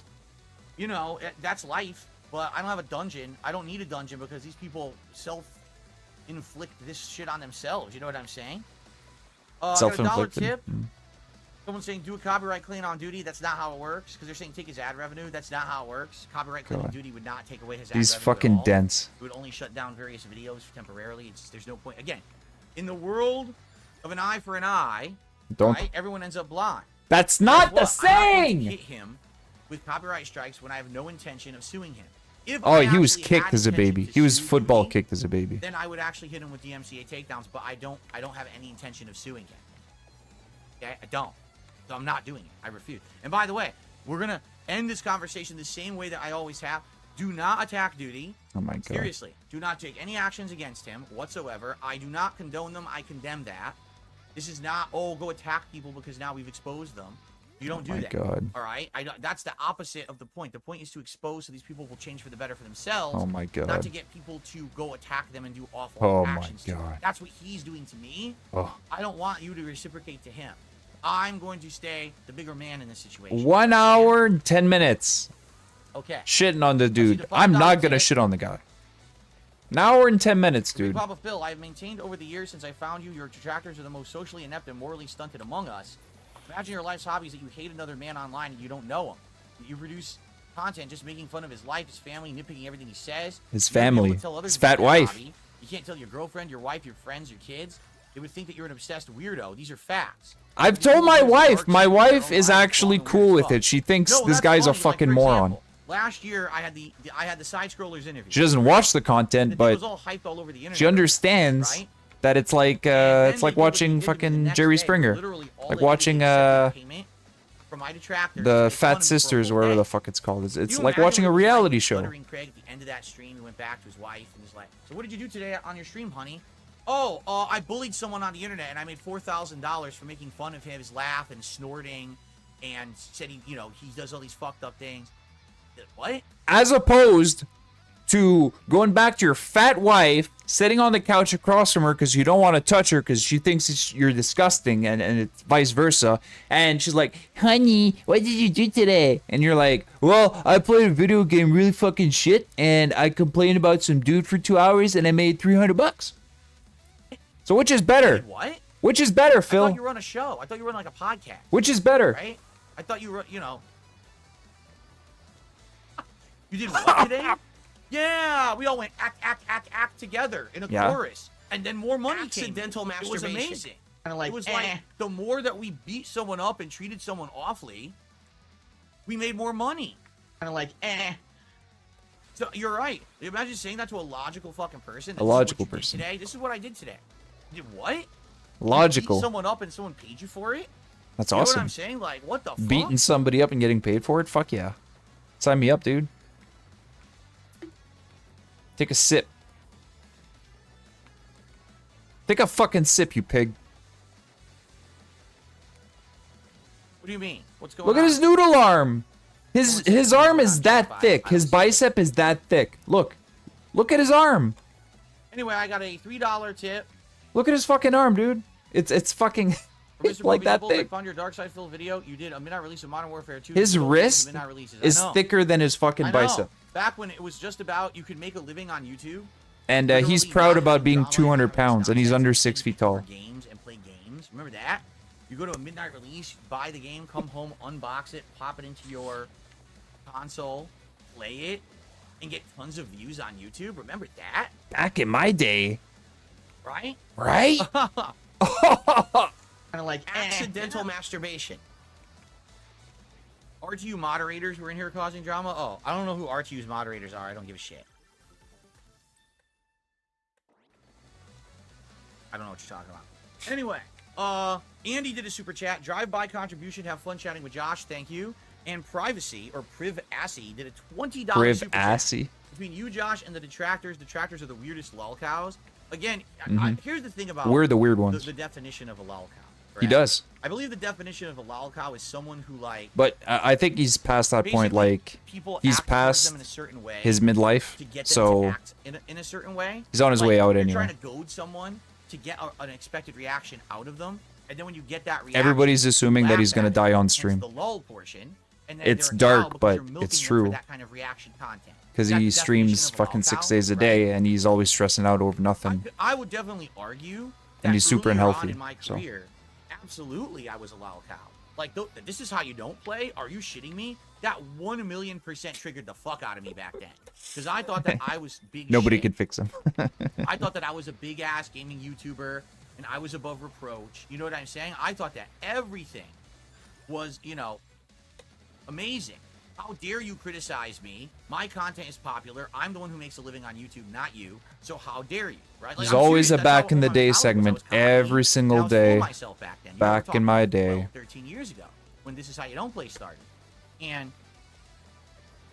you know, that's life. But I don't have a dungeon. I don't need a dungeon because these people self-inflict this shit on themselves. You know what I'm saying? I got a $1 tip. Someone's saying do a copyright claim on duty. That's not how it works. Because they're saying take his ad revenue. That's not how it works. Copyright claim on duty would not take away his ad These revenue fucking at all. dents. It would only shut down various videos temporarily. There's no point. Again, in the world of an eye for an eye, Don't. right, everyone ends up blind. That's not the Guess what? I'm not going to saying. hit him with copyright strikes when I have no intention of suing him. If Oh, I he was actually kicked had as a intention baby. to He was sue football Duty, kicked as a baby. then I would actually hit him with the MCA takedowns, but I don't have any intention of suing him. Okay, I don't. So I'm not doing it. I refuse. And by the way, we're gonna end this conversation the same way that I always have. Do not attack Duty. Oh my god. Seriously, do not take any actions against him whatsoever. I do not condone them. I condemn that. This is not, oh, go attack people because now we've exposed them. You don't do that. God. All right? That's the opposite of the point. The point is to expose so these people will change for the better for themselves. Oh my god. Not to get people to go attack them and do awful Oh my actions. god. That's what he's doing to me. Oh. I don't want you to reciprocate to him. I'm going to stay the bigger man in this situation. 1 hour and 10 minutes. Okay. Shitting on the dude. the I'm not $5 gonna tip. shit on the guy. An hour and 10 minutes, dude. Papa Phil, I have maintained over the years since I found you, your detractors are the most socially inept and morally stunted among us. Imagine your life's hobbies that you hate another man online and you don't know him. You produce content just making fun of his life, his family, nitpicking everything he says. His You wouldn't be able family. to tell others His about fat their wife. hobby. You can't tell your girlfriend, your wife, your friends, your kids. They would think that you're an obsessed weirdo. These are facts. I've These told people my who are wife. dark My side, wife their own is lives, actually falling cool weird with fuck. it. She thinks No, this that's guy's a funny. Like, fucking for moron. example, last year I had the side scrollers interview. She doesn't watch the The content, dude but was all hyped all over the internet, she understands right? that it's like And then it's like they did what they watching did the fucking next Jerry day. Springer, Literally all like they did watching was accept payment from my detractors. the They Fat funded me for a Sisters, whole whatever day. the fuck it's called. It's Can you like imagine watching what a it was like reality with show. Buttering Craig at the end of that stream, he went back to his wife and was like, "So what did you do today on your stream, honey?" "Oh, I bullied someone on the internet and I made $4,000 for making fun of his laugh and snorting, and said he does all these fucked up things." What? As opposed to going back to your fat wife, sitting on the couch across from her because you don't want to touch her because she thinks you're disgusting, and it's vice versa. And she's like, "Honey, what did you do today?" And you're like, "Well, I played a video game really fucking shit, and I complained about some dude for 2 hours, and I made $300. So which is better? What? Which is better, I Phil? thought you were on a show. I thought you were on like a podcast, Which is better? right? I thought you were, You did what today? Yeah, we all went act together in a Yeah. chorus, and then more money Accidental came. It was masturbation. amazing. Kinda like, it was like the more that we beat someone up and treated someone awfully, we made more money. kind of like, So you're right. Imagine saying that to a logical fucking person. A logical person. Today, this is what I did today. You did what? You Logical. beat someone up and someone paid you for it. That's You know what awesome. I'm saying? Like, what the fuck? Beating somebody up and getting paid for it? Fuck yeah. Sign me up, dude. Take a sip. Take a fucking sip, you pig. What do you mean? What's going Look on? at his noodle arm. His arm is that I thick. His bicep is that thick. Look at his arm. Anyway, I got a $3 tip. Look at his fucking arm, dude. It's fucking it's Mr. like Bobby that Doubles, I thick. found your Darksyde Phil video. You did a midnight release of Modern Warfare 2. His wrist midnight releases. I is know. thicker than his fucking I know. bicep. Back when it was just about you could make a living on YouTube. And Literally he's proud not about do being drama, 200 not do pounds, and he's nonsense, under just 6 feet for tall. Games and play games. Remember that? You go to a midnight release, buy the game, come home, unbox it, pop it into your console, play it, and get tons of views on YouTube. Remember that? Back in my day, Right? right? Kind of like accidental masturbation. RTU moderators were in here causing drama. Oh, I don't know who RTU's moderators are. I don't give a shit. I don't know what you're talking about. Anyway, Andy did a super chat. Drive-by contribution. Have fun chatting with Josh. Thank you. And Privacy, or Priv-assy, did a $20 super chat. Priv-assy? Between you, Josh, and the detractors. Detractors are the weirdest lol cows. Again, here's the thing about... We're the weird ones. The definition of a lol cow. He correct? does. I believe the definition of a lol cow is someone who, like... But I think he's past that point. basically, Like, people he's act towards past them in a certain way his midlife, to get them so to act in a certain way. he's on his Like, way out you're anyway. trying to goad someone to get an expected reaction out of them, and then when you get that reaction, Everybody's assuming that he's going gonna die on Hence stream. the lull portion, and then It's they're a dark, cow because but you're milking it's them true. For that kind of reaction content. Because That's he the streams definition of a fucking lol 6 cow, days a right? day, and he's always stressing out over nothing. I would definitely argue that And he's super earlier on unhealthy, in my so. career, absolutely, I was a lol cow. Like, this is how you don't play? Are you shitting me? That 1,000,000% triggered the fuck out of me back then. Because I thought that I was big Nobody shit. could fix him. I thought that I was a big-ass gaming YouTuber, and I was above reproach. You know what I'm saying? I thought that everything was, amazing. How dare you criticize me? My content is popular. I'm the one who makes a living on YouTube, not you. So how dare you, right? Like, There's I'm always serious. a That's how back in the unpopular day I was. I segment was cocky, every and single I was full of day. myself back then. You know, Back we're in my talking day. 12, 13 years ago, when This Is How You Don't Play started. And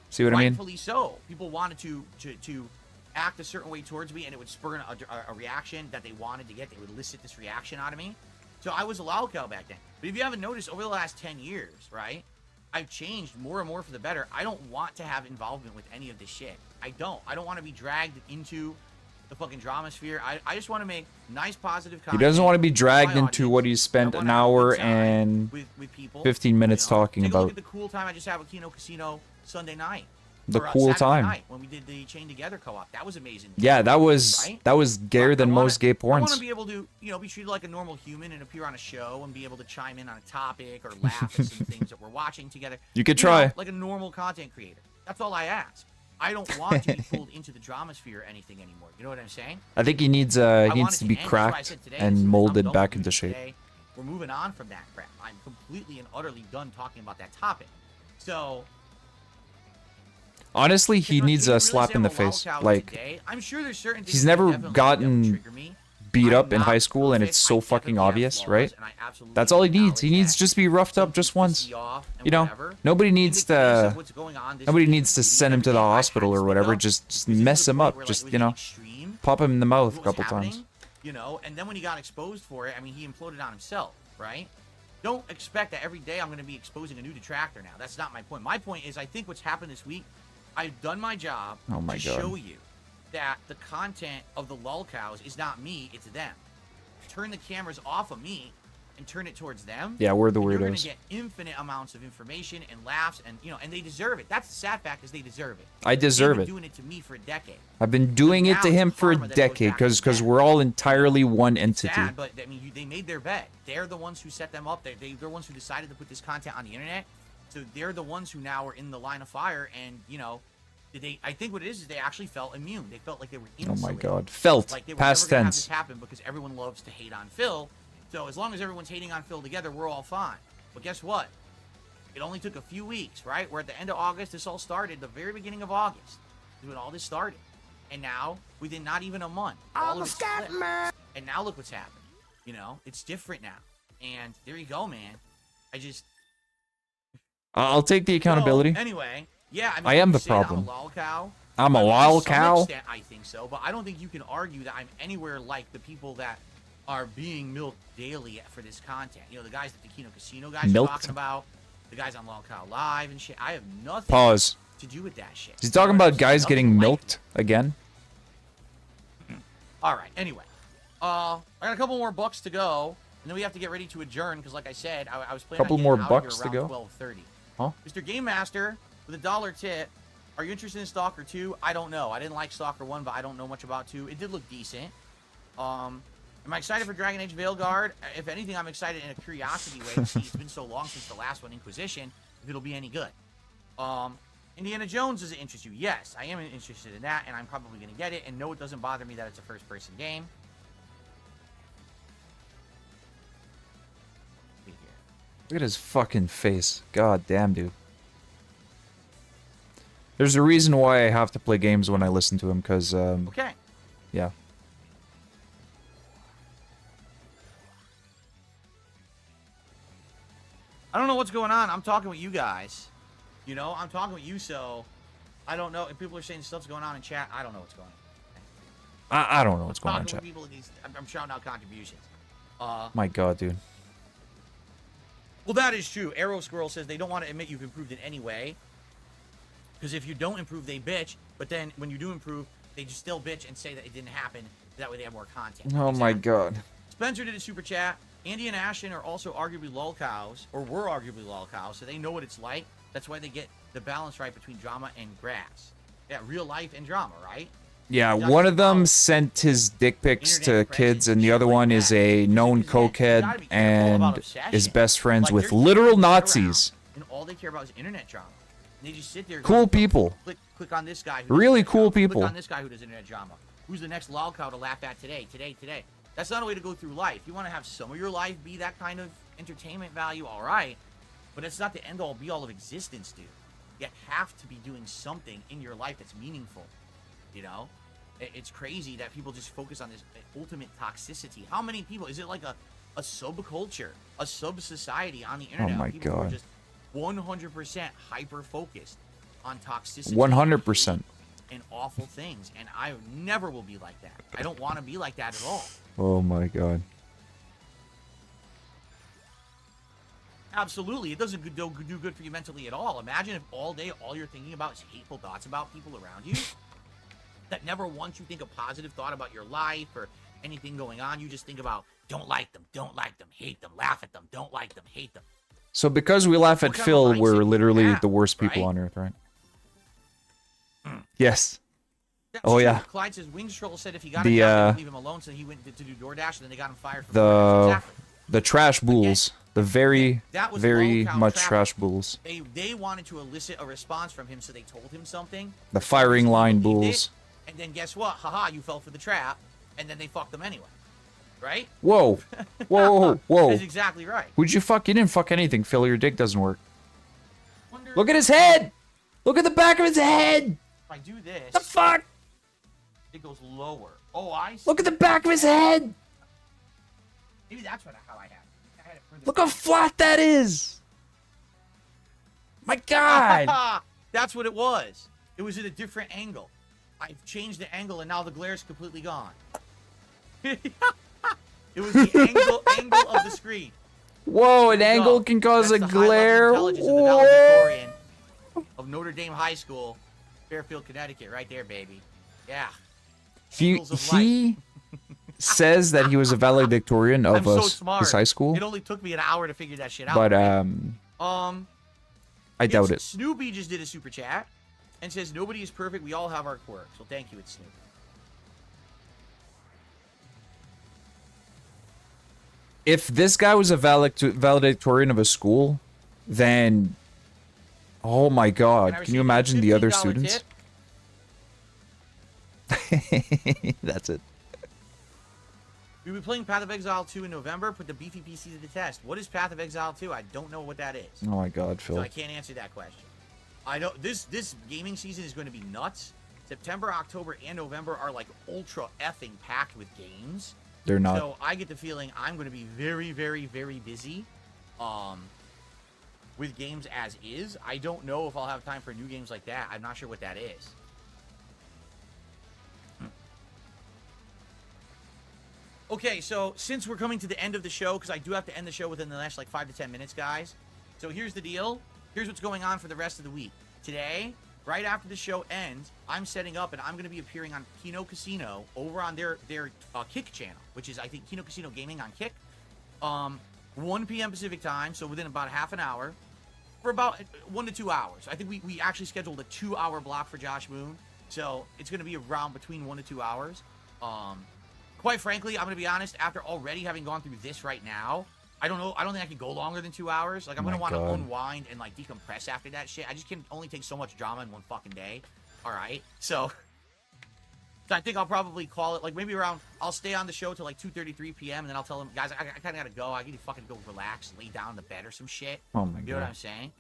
See what I mean? rightfully so. People wanted to act a certain way towards me, and it would spur a reaction that they wanted to get. They would elicit this reaction out of me. So I was a loud cow back then. But if you haven't noticed, over the last 10 years, right, I've changed more and more for the better. I don't want to have involvement with any of this shit. I don't want to be dragged into the fucking drama sphere. I just want to make nice, positive He content. doesn't want to be for dragged my into audience. what he I spent wanna an have a hour good time and with people, 15 minutes talking Take a look about. at the cool time I just had with Kino Casino Sunday night. The Or, cool Saturday time. night when we did the Chain Together co-op. That was amazing. Yeah, that was Right? gayer than most gay I want porns. to be able to, be treated like a normal human and appear on a show and be able to chime in on a topic or laugh at some things that we're watching together. You could try. Like a normal content creator. That's all I ask. I don't want to be pulled into the drama sphere or anything anymore. You know what I'm saying? I think he needs I want to it be end. That's why I cracked said today, and I'm molded done back with into YouTube shape. today. We're moving on from that crap. I'm completely and utterly done talking about that topic. So Honestly, he if needs you a really slap say in the I'm a wild face. cow Like, today, I'm sure there's certain things he's that never definitely gotten trigger me. beat I'm up in not high school, and it's perfect. so I fucking definitely have obvious, flaws, right? and I absolutely That's all he needs. He acknowledge needs that. to just be roughed Some up just people piss once. you off and You know, whatever. nobody In the needs case to. of what's going on this Nobody week needs to in send him to WWE, the I hospital had to or speak whatever. up Just because it was mess to him the point up. where, like, Just it was you know, extreme pop him in the mouth a what was couple times. happening, and then when he got exposed for it, I mean, he imploded on himself, right? Don't expect that every day I'm going to be exposing a new detractor now. That's not my point. My point is I think what's happened this week, I've done my job Oh my to God. show you that the content of the lol cows is not me, it's them. Turn the cameras off of me and turn it towards them. Yeah, we're the and you're going weirdos. to get infinite amounts of information and laughs, and and they deserve it. That's the sad fact, is they deserve it. I deserve They've it. been doing it to me for a decade. I've been doing it now to it's him for a karma that goes decade back to because them. we're all entirely one entity. Sad, but I mean, they made their bet. They're the ones who set them up. They're the ones who decided to put this content on the internet. So they're the ones who now are in the line of fire. And I think what it is they actually felt immune. They felt like they were Oh my insulated. God. Felt. Like they were Past never gonna have this tense. happen because everyone loves to hate on Phil. So as long as everyone's hating on Phil together, we're all fine. But guess what? It only took a few weeks, right? We're at the end of August. This all started. The very beginning of August is when all this started. And now, within not even a month, all of it's flipped. And now look what's happened. It's different now. And there you go, man. I'll take the accountability. So, anyway, yeah. I am you the say that I'm problem. a lol cow. I'm a To wild some cow. extent, I think so, but I don't think you can argue that I'm anywhere like the people that are being milked daily for this content. You know, the guys that the Kino Casino guys are Milked? talking about, the guys on Long Cow Live and shit. I have nothing Pause. to do with that shit. He's talking about guys Nothing getting like milked again. All right. Anyway, I got a couple more bucks to go, and then we have to get ready to adjourn because, like I said, I was planning Couple on more getting out of bucks here to around go? 12:30. Huh? Mr. Game Master with $1 tip. Are you interested in Stalker 2? I don't know. I didn't like Stalker 1, but I don't know much about 2. It did look decent. Am I excited for Dragon Age Veilguard? If anything, I'm excited in a curiosity way to see it's been so long since the last one, Inquisition, if it'll be any good. Indiana Jones, does it interest you? Yes, I am interested in that, and I'm probably going to get it. And no, it doesn't bother me that it's a first-person game. Look at his fucking face. God damn, dude. There's a reason why I have to play games when I listen to him, because, Okay. yeah. I don't know what's going on. I'm talking with you guys. You know, I'm talking with you, so I don't know. If people are saying stuff's going on in chat, I don't know what's going on. I don't know what's going on in Talking chat. with people in these, I'm shouting out contributions. My god, dude. Well, that is true. Arrow Squirrel says they don't want to admit you've improved in any way. Because if you don't improve, they bitch. But then when you do improve, they just still bitch and say that it didn't happen. That way they have more content. Oh my god. Spencer did a super chat. Andy and Ashton are also arguably lolcows, or were arguably lolcows, so they know what it's like. That's why they get the balance right between drama and grass. Yeah, real life and drama, right? Yeah, one of them sent his dick pics to kids, and the other one is a known cokehead and is best friends with literal Nazis. And all they care about is internet drama. And they just sit there. Cool people. Click on this guy. Really cool people. Click on this guy who does internet drama. Who's the next lolcow to laugh at today? Today. That's not a way to go through life. You want to have some of your life be that kind of entertainment value, all right. But it's not the end-all, be-all of existence, dude. You have to be doing something in your life that's meaningful, you know? It's crazy that people just focus on this ultimate toxicity. How many people? Is it like a subculture, a sub-society on the internet? Oh my people who are god. just 100% hyper-focused on toxicity. 100%. And awful things. And I never will be like that. I don't want to be like that at all. Oh my god. Absolutely. It doesn't do good for you mentally at all. Imagine if all day all you're thinking about is hateful thoughts about people around you. That never once you think a positive thought about your life or anything going on. You just think about don't like them, hate them, laugh at them, don't like them, hate them. So because we laugh at What kind of Phil, mindset do we're you literally have, the worst people right? on earth, right? Yes. That's Oh true. yeah. Clyde says Wings Troll said if he got The, a job, they would leave him alone, so he went to do DoorDash, and then they got him fired for DoorDash. The Exactly. trash bulls. The very, That was very lolcow much traffic. trash bulls. They wanted to elicit a response from him, so they told him something. The firing line He believed bulls. it, and then guess what? Haha, you fell for the trap, and then they fucked them anyway. Right? Whoa. Whoa, whoa. That's exactly right. Who'd you fuck? You didn't fuck anything, Phil. Your dick doesn't work. Wonder Look at his head! Look at the back of his head! if I do this, The fuck? it goes lower. Oh, I see. Look at the back of his head! Maybe that's how I had it. I had it further Look how flat that is! My god! That's what it was. It was at a different angle. I've changed the angle, and now the glare's completely gone. It was the angle of the screen. Whoa, an There you angle go. can cause That's a the high-level glare. intelligence of the Whoa. valedictorian of Notre Dame High School, Fairfield, Connecticut, right there, baby. Yeah. Angles of He says that he was a valedictorian of I'm so us, smart. his high school, It only took me an hour to figure that shit out. but right? I doubt it. Snoopy just did a super chat and says nobody is perfect. We all have our quirks. Well, thank you, it's Snoopy. If this guy was a valedictorian of a school, then oh my god, can you imagine the other $15 students? tip. That's it. We'll be playing Path of Exile 2 in November. Put the beefy PC to the test. What is Path of Exile 2? I don't know what that is. Oh my god, Phil. So I can't answer that question. I know this gaming season is going to be nuts. September, October, and November are like ultra effing packed with games. They're not. So I get the feeling I'm going to be very, very, very busy with games as is. I don't know if I'll have time for new games like that. I'm not sure what that is. Okay, so since we're coming to the end of the show, because I do have to end the show within the next like 5 to 10 minutes, guys. So here's the deal. Here's what's going on for the rest of the week. Today, right after the show ends, I'm setting up and I'm going to be appearing on Kino Casino over on their Kick channel, which is, I think, Kino Casino Gaming on Kick. 1 p.m. Pacific time, so within about half an hour. For about 1 to 2 hours. I think we actually scheduled a 2-hour block for Josh Moon. So it's going to be around between 1 to 2 hours. Quite frankly, I'm going to be honest, after already having gone through this right now, I don't know. I don't think I can go longer than 2 hours. Like, I'm going to want to unwind and, like, decompress after that shit. I just can only take so much drama in one fucking day. All right? So I think I'll probably call it, like, maybe around, I'll stay on the show till, like, 2:33 p.m., and then I'll tell them, guys, I kind of got to go. I need to fucking go relax, lay down in the bed or some shit. Oh, my God. You know what I'm saying?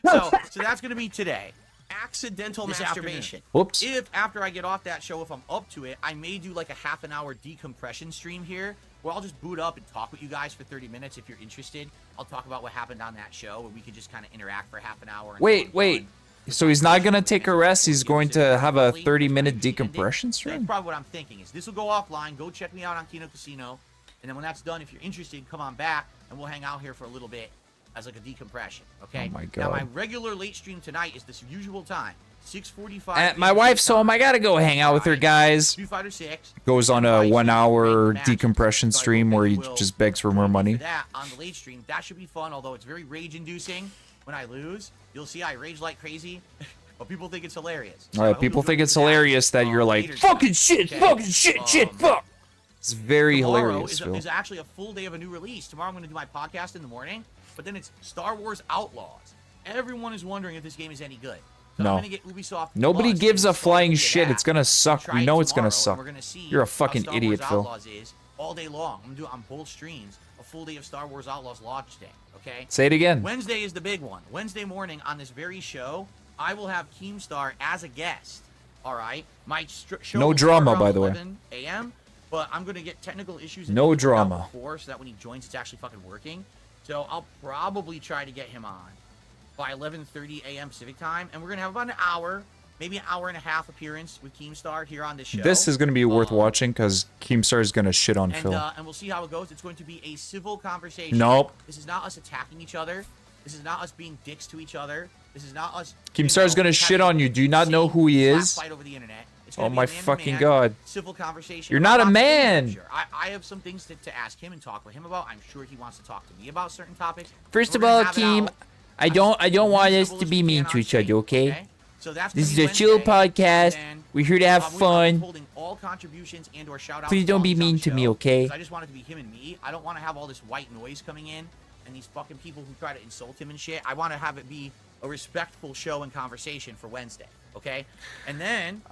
so that's going to be today. Accidental masturbation. Whoops. If after I get off that show, if I'm up to it, I may do like a half an hour decompression stream here where I'll just boot up and talk with you guys for 30 minutes if you're interested. I'll talk about what happened on that show where we could just kind of interact for half an hour. And Wait. So he's not going to take a rest. He's going to have a 30-minute decompression stream? That's probably what I'm thinking. Is this will go offline. Go check me out on Kino Casino. And then when that's done, if you're interested, come on back and we'll hang out here for a little bit as like a decompression, okay? Oh my God. Now, my regular late stream tonight is this usual time, 6:45. My wife's home. I gotta go hang out with her, guys. Street Fighter 6. Goes on a 1-hour decompression stream where he just begs for more money. That on the late stream, that should be fun, although it's very rage-inducing when I lose. You'll see I rage like crazy, but people think it's hilarious. All right, people think it's hilarious that you're like, fucking shit, fuck. It's very hilarious, Phil. Is actually a full day of a new release. Tomorrow I'm going to do my podcast in the morning, but then it's Star Wars Outlaws. Everyone is wondering if this game is any good. So No. I'm gonna get Ubisoft Nobody Plus gives a and flying get shit. that. It's gonna suck. Try We it know it's gonna tomorrow, suck. and we're gonna see You're a how fucking Star idiot, Wars Phil. Outlaws is all day long. I'm gonna do it on both streams, a full day of Star Wars Outlaws launch day. Okay. Say it again. Wednesday is the big one. Wednesday morning on this very show, I will have Keemstar as a guest. All right. My show No will drama, start by around the way. 11 a.m. But I'm gonna get technical issues. and No need to work out drama. before, so that when he joins, it's actually fucking working. So I'll probably try to get him on by 11:30 a.m. Pacific time, and we're gonna have about an hour, maybe an hour and a half appearance with Keemstar here on this show. This is gonna be worth watching because Keemstar is gonna shit on Phil. And we'll see how it goes. It's going to be a civil conversation. Nope. This is not us attacking each other. This is not us being dicks to each other. This is not us. Keemstar's gonna shit on you. Do you not know who he is? Fight over the internet. It's Oh gonna be my a man-to-man fucking God. Civil conversation. You're not a about man. sure. I have some things to ask him and talk with him about. I'm sure he wants to talk to me about certain topics. First We're of gonna all, have it Keem, out I don't want us reasonable to as be we mean can to on each other, stream, okay? So that's This is gonna a be chill Wednesday, podcast. and then, We're here to have we'll be fun. holding all contributions and or shout outs. Please don't be on the mean to me, show, okay? 'cause I just want it to be him and me. I don't want to have all this white noise coming in and these fucking people who try to insult him and shit. I want to have it be a respectful show and conversation for Wednesday, okay? And then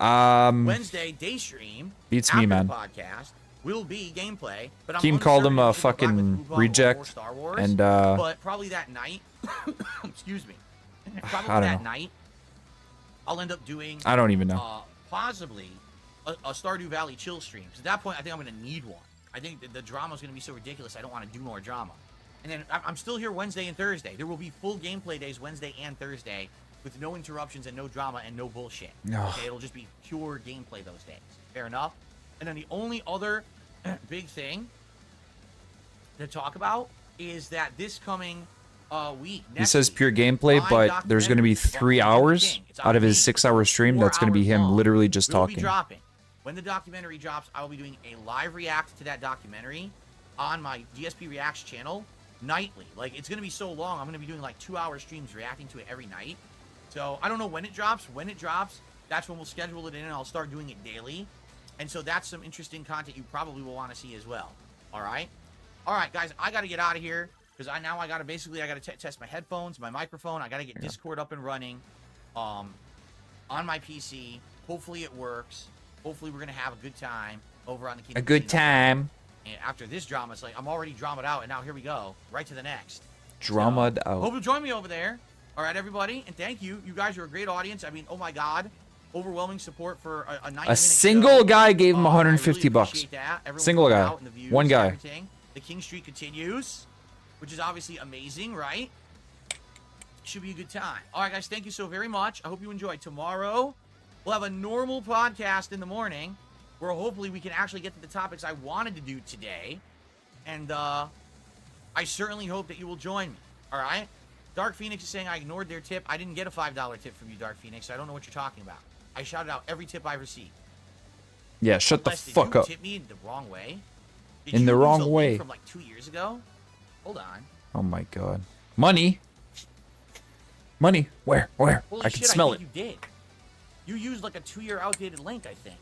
Wednesday day stream Beats after me, man. the podcast will be gameplay. But I'm Keem called him uncertain a if we'll go back with fucking Move On or reject, Star Wars, and but probably that night. Excuse me. Probably I don't that know. night, I'll end up doing. I don't even know. Possibly a Stardew Valley chill stream. So at that point, I think I'm going to need one. I think the drama is going to be so ridiculous. I don't want to do more drama. And then I'm still here Wednesday and Thursday. There will be full gameplay days Wednesday and Thursday with no interruptions and no drama and no bullshit. No. Okay, it'll just be pure gameplay those days. Fair enough. And then the only other big thing to talk about is that this coming week. He says pure gameplay, but there's going to be 3 hours out of his 6-hour stream. That's going to be him literally just talking. Dropping. When the documentary drops, I will be doing a live react to that documentary on my DSP Reacts channel nightly. Like, it's going to be so long, I'm going to be doing like 2-hour streams reacting to it every night. So I don't know when it drops. When it drops, that's when we'll schedule it in, and I'll start doing it daily. And so that's some interesting content you probably will want to see as well. All right, guys, I got to get out of here. Because I got to test my headphones, my microphone. I got to get Discord up and running on my PC. Hopefully it works. Hopefully we're going to have a good time over on the Kingdom. A good time. And after this drama, it's like I'm already dramaed out, and now here we go. Right to the next. Dramaed out. Hope you'll join me over there. All right, everybody. And thank you. You guys are a great audience. I mean, oh my God. Overwhelming support for a 90-minute A single show. guy gave him I 150 really bucks. appreciate that. Everyone Single coming guy. out and the views One and guy. everything. The King Streak continues, which is obviously amazing, right? Should be a good time. All right, guys, thank you so very much. I hope you enjoy. Tomorrow, we'll have a normal podcast in the morning where hopefully we can actually get to the topics I wanted to do today. And I certainly hope that you will join me. All right? Dark Phoenix is saying I ignored their tip. I didn't get a $5 tip from you, Dark Phoenix. So I don't know what you're talking about. I shouted out every tip I received. Yeah, shut the fuck did you up. Tip me in the wrong way? In the wrong use a link way. From like 2 years ago? Hold on. Oh my god. Money. Money. Where? Holy I can shit, smell I it. think you did. You used like a 2-year outdated link, I think.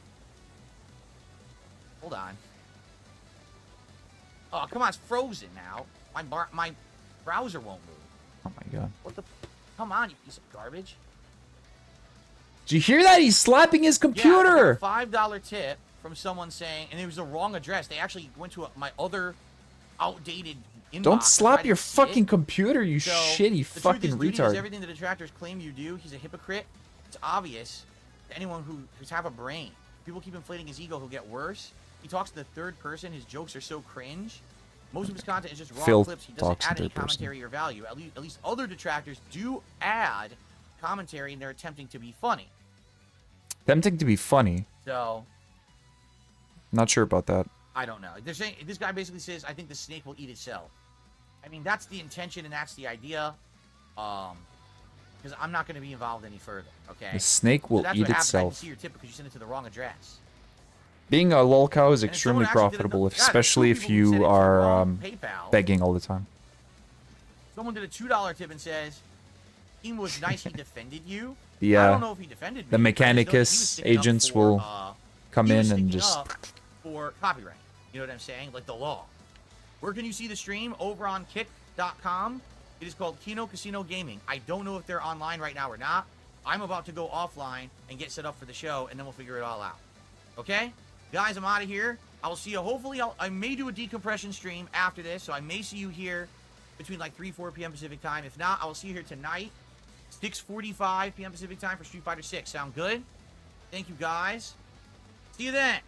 Hold on. Oh, come on, it's frozen now. My browser won't move. Oh my god. What the? Come on, you piece of garbage. Did you hear that? He's slapping his computer. Yeah, I got a $5 tip from someone saying, and it was the wrong address. They actually went to my other outdated inbox. Don't slap your see it. fucking computer, you So, shitty the fucking truth is, Duty does retard. everything the detractors claim you do. He's a hypocrite. It's obvious to anyone who's have a brain. People keep inflating his ego. He'll get worse. He talks to the third person. His jokes are so cringe. Most of his content is just raw Phil clips. He talks doesn't in add any third person. commentary or value. At least other detractors do add commentary, and they're attempting to be funny. Tempting to be funny. So, Not sure about that. I don't know. They're saying this guy basically says, "I think the snake will eat itself." I mean, that's the intention and that's the idea. Because I'm not going to be involved any further. Okay. The snake will So that's eat what happens. I didn't itself. see your tip because you sent it to the wrong address. Being a lolcow is And extremely someone actually did profitable, yeah, especially two if people who sent it you to the are wrong PayPal. begging all the time. Someone did a $2 tip and says, "Team was nice. He defended you." The I don't know if he defended me. the but I just know that he was Mechanicus sticking up agents for, will come he was in and sticking just up for copyright. You know what I'm saying? Like the law. Where can you see the stream? Over on kick.com. It is called Kino Casino Gaming. I don't know if they're online right now or not. I'm about to go offline and get set up for the show, and then we'll figure it all out. Okay? Guys, I'm out of here. I will see you. Hopefully, I may do a decompression stream after this, so I may see you here between like 3-4 p.m. Pacific time. If not, I will see you here tonight, 6:45 p.m. Pacific time for Street Fighter 6. Sound good? Thank you, guys. See you then.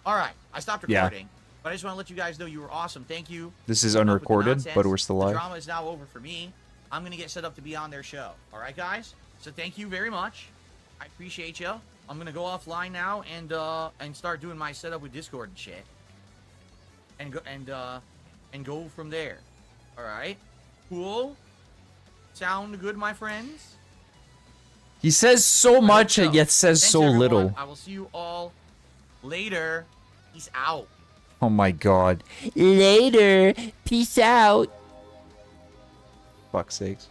All right. I stopped Yeah. recording, but I just want to let you guys know you were awesome. Thank you. This is Putting up with the unrecorded, nonsense. but we're still The live. drama is now over for me. I'm going to get set up to be on their show. All right, guys? So thank you very much. I appreciate you. I'm going to go offline now and start doing my setup with Discord and shit. And go from there. All right? Cool? Sound good, my friends? He says so much and yet says Thanks, so everyone. little. I will see you all later. Peace out. Oh my god. Later. Peace out. Fuck's sakes.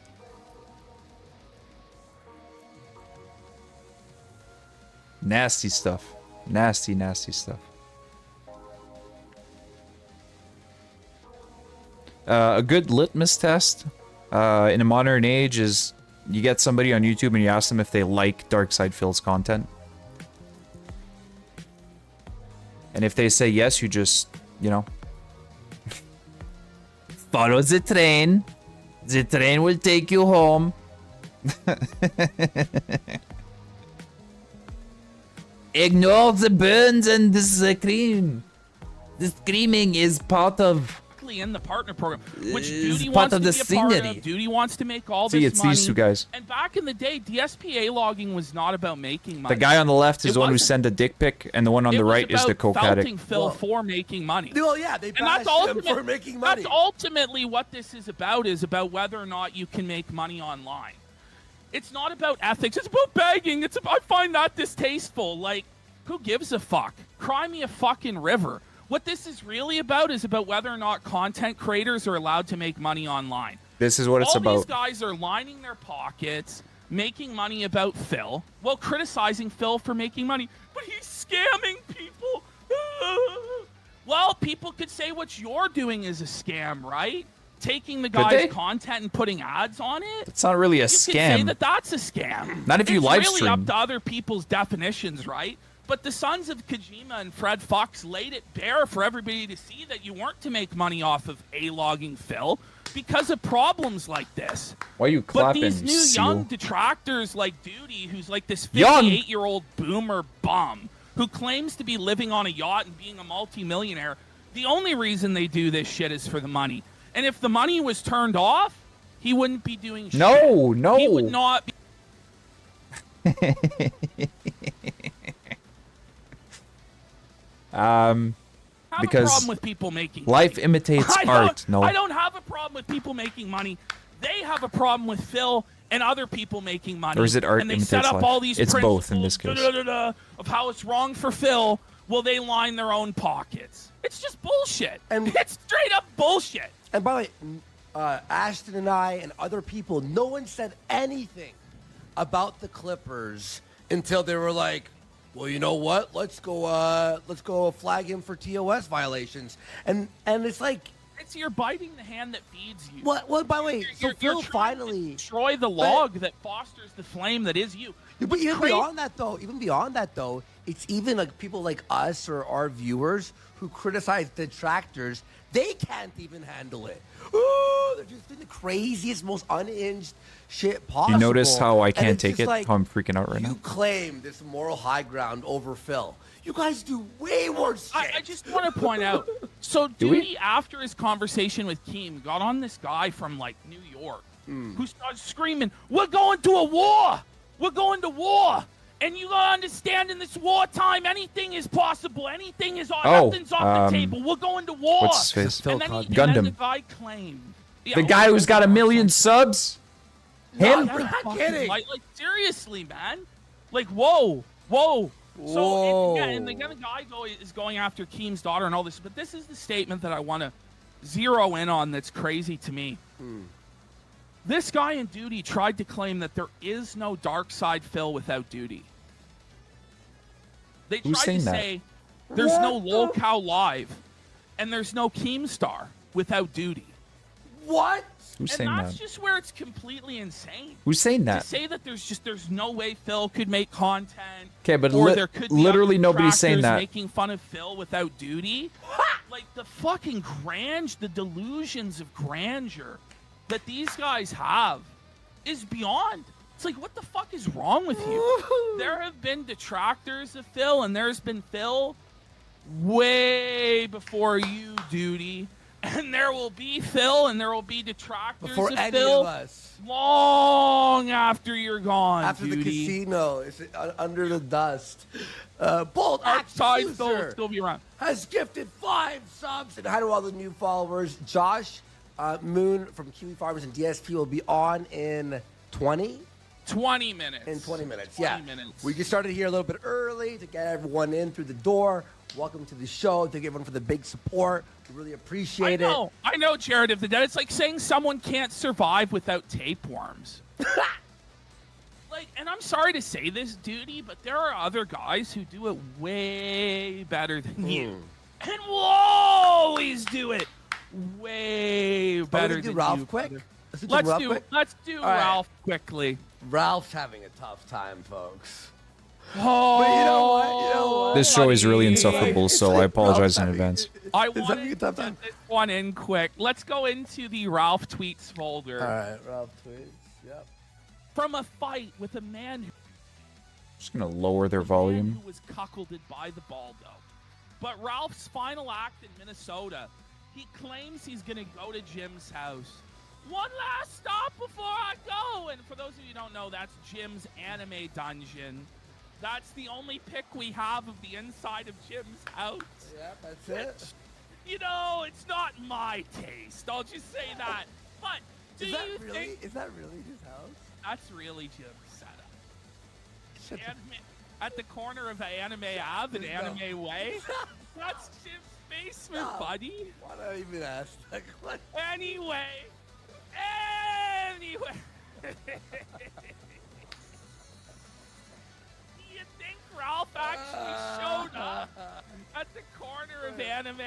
Nasty stuff. Nasty, nasty stuff. A good litmus test in a modern age is you get somebody on YouTube and you ask them if they like Darksyde Phil's content. And if they say yes, you just, you know, follow the train. The train will take you home. Ignore the burns and the scream. The screaming is part of... In the partner program, which Is Duty part wants of to the be a part scenery. of. Duty wants to make all See, this it's money. these two guys. And back in the day, DSPA logging was not about making money. The guy on the left is It the one who wasn't. sent a dick pic, and the one on It the was right is the about coke felting addict. Phil for making money. Well, yeah, they And bashed him for making money. That's ultimately what this is about whether or not you can make money online. It's not about ethics. It's about begging. I find that distasteful. Like, who gives a fuck? Cry me a fucking river. What this is really about is about whether or not content creators are allowed to make money online. This is what it's All about. these guys are lining their pockets, making money about Phil, while criticizing Phil for making money. But he's scamming people. Well, people could say what you're doing is a scam, right? Taking the Could they? guy's content and putting ads on it. It's not really a You could say scam. that that's a scam. Not if you it's live really stream. up to other people's definitions, right? But the sons of Kojima and Fred Fox laid it bare for everybody to see that you weren't to make money off of A-logging Phil because of problems like this. Why are you But clapping, these new Seal? young detractors like Duty, who's like this Young? 58-year-old boomer bum who claims to be living on a yacht and being a multimillionaire, the only reason they do this shit is for the money. And if the money was turned off, he wouldn't be doing shit. No, no. He would not be... Have Because a problem with people making life money. imitates art. No. I don't have a problem with people making money. They have a problem with Phil and other people making money. Or is it art and they imitates set up life? all these It's both in this principles, case. of how it's wrong for Phil. Will they line their own pockets? It's just bullshit. And- It's straight up bullshit. And by the way, Ashton and I and other people, no one said anything about the Clippers until they were like, well, you know what? Let's go flag him for TOS violations. And it's like, It's you're biting the hand that feeds you. what? By the way, so You're Phil trying to finally. destroy the log that fosters the flame that is you. But even Crazy. beyond that though, it's even like people like us or our viewers who criticize detractors. They can't even handle it. Ooh, they're just doing the craziest, most unhinged shit possible. You notice how I And can't it's take just it? like, How I'm freaking out right you now? claim this moral high ground over Phil. You guys do way worse shit. I just want to point out. So Do we? Duty, after his conversation with Keem, got on this guy from like New York who started screaming, "We're going to a war! We're going to war!" And you gotta understand, in this wartime, anything is possible. Anything is nothing's off the table. We're going to war. What's his face? And then, and Gundam. then the guy claimed. Yeah, The guy who's got 1 million subs? Him? We're not kidding. Like seriously, man. Like whoa. So Whoa. and the guy is going after Keem's daughter and all this, but this is the statement that I want to zero in on. That's crazy to me. This guy in Duty tried to claim that there is no Darksyde Phil without Duty. They Who's tried saying to that? say there's no What the- Lolcow Live and there's no Keemstar without Duty. What? Who's And saying that's that? just where it's completely insane. Who's saying To that? say that there's no way Phil could make content. 'Kay, but or there could be literally other nobody's saying detractors that. making fun of Phil without Duty. Like the fucking the delusions of grandeur that these guys have is beyond. It's like, what the fuck is wrong with you? There have been detractors of Phil, and there's been Phil way before you, Duty. And there will be Phil, and there will be detractors Before of any Phil of us. long after you're gone, After the Duty. casino, it's under the dust. Bold Axe Darksyde Phil will User still be around. has gifted 5 subs. And hi to all the new followers. Josh Moon from Kiwi Farmers and DSP will be on in 20 20 minutes. In 20 minutes, 20 yeah. minutes. We just started here a little bit early to get everyone in through the door. Welcome to the show. Thank everyone for the big support. We really appreciate it. I know, Jared of the Dead. It's like saying someone can't survive without tapeworms. Like, and I'm sorry to say this, Duty, but there are other guys who do it way better than you. And will always do it way better do than Ralph you. quick? brother. Let's Let's do do Ralph quick? let's do All right. Ralph quickly. Ralph's having a tough time, folks. Oh, But you know what? You know what? This show is really buddy. insufferable, so I apologize in advance. I having a wanted to tough get time. this one in quick. Let's go into the Ralph tweets folder. All right, Ralph tweets. Yep. From a fight with a man who Just gonna lower their man volume. who was cuckolded by the Baldo. But Ralph's final act in Minnesota, he claims he's going to go to Jim's house. One last stop before I go. And for those of you who don't know, that's Jim's anime dungeon. That's the only pic we have of the inside of Jim's house. Yeah, that's it. You know, it's not my taste. I'll just say that. But do Is that you really? think Is that really his house? that's really Jim's setup? Shut the- Anime, at the corner of Anime Ave and Anime Way. That's Jim's basement, No. buddy. Why not even ask? Like, what? Anyway. Do you think Ralph actually showed up at the corner of Anime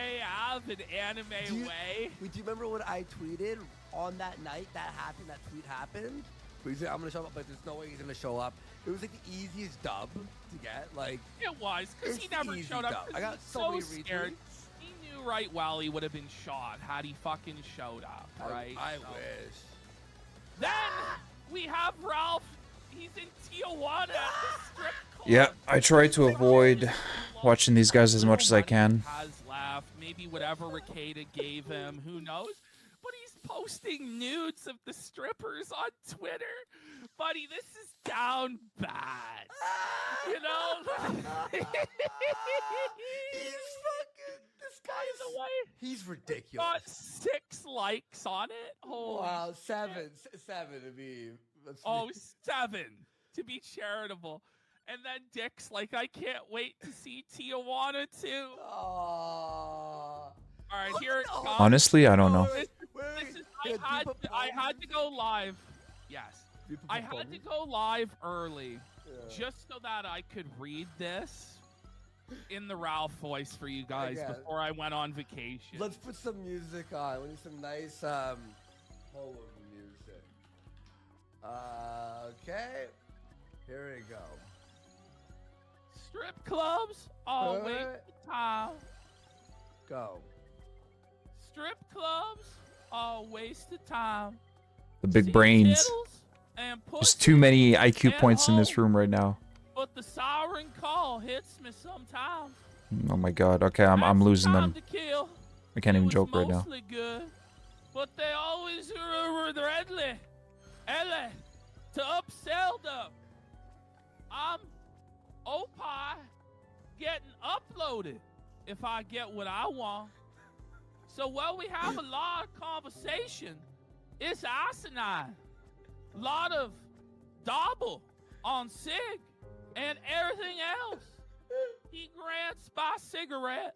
Ave and Anime Way? Do you remember what I tweeted on that night that happened? That tweet happened. Where he said, "I'm gonna show up," but there's no way he's gonna show up. It was like the easiest dub to get. Like, It was, because he It's never easy, showed up. though. 'Cause I got he's so so many scared. retweets. He knew right well he would have been shot had he fucking showed up, right? I So- wish. Then we have Ralph. He's in Tijuana at the strip club. Yeah, I try to avoid watching these guys as much as I can. Has left. Maybe whatever Ricada gave him. Who knows? But he's posting nudes of the strippers on Twitter. Buddy, this is down bad. You know? He's fucking. This By guy's. the way, He's got ridiculous. 6 likes on it. Holy Wow, shit. 7 to be. Oh, 7 to be charitable. And then Dick's like, I can't wait to see Tijuana too. Aww. All right, here it comes. Honestly, I don't know. This is, I had to go live. Yes. I had to go live early just so that I could read this in the Ralph voice for you guys before I went on vacation. Let's put some music on. We need some nice polo music. Okay. Here we go. Strip clubs all waste of time. Go. Strip clubs all waste of time. The big See brains. tittles and There's pussy too many IQ and points in this hoes, room right now. But the siren call hits me sometimes. Oh my god. Okay, I'm That's losing time them. to kill. I can't It even was joke right now. mostly good, but they always were readily, to upsell them. I'm Opie getting uploaded if I get what I want. So while we have a lot of conversation, it's asinine. Lot of double on Sig and everything else. He grants my cigarette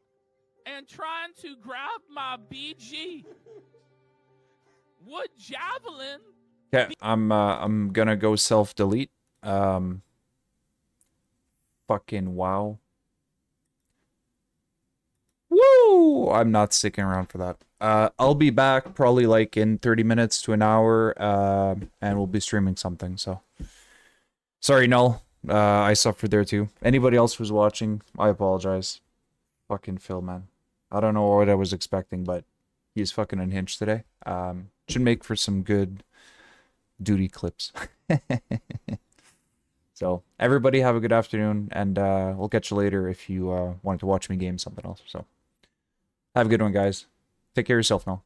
and trying to grab my BG. Would javelin? Okay, I'm gonna go self-delete. Fucking wow. Woo! I'm not sticking around for that. I'll be back probably like in 30 minutes to an hour, and we'll be streaming something, so. Sorry, Null. I suffered there too. Anybody else who's watching, I apologize. Fucking Phil, man. I don't know what I was expecting, but he's fucking unhinged today. Should make for some good duty clips. So, everybody have a good afternoon, and we'll catch you later if you wanted to watch me game something else. So, have a good one, guys. Take care of yourself now.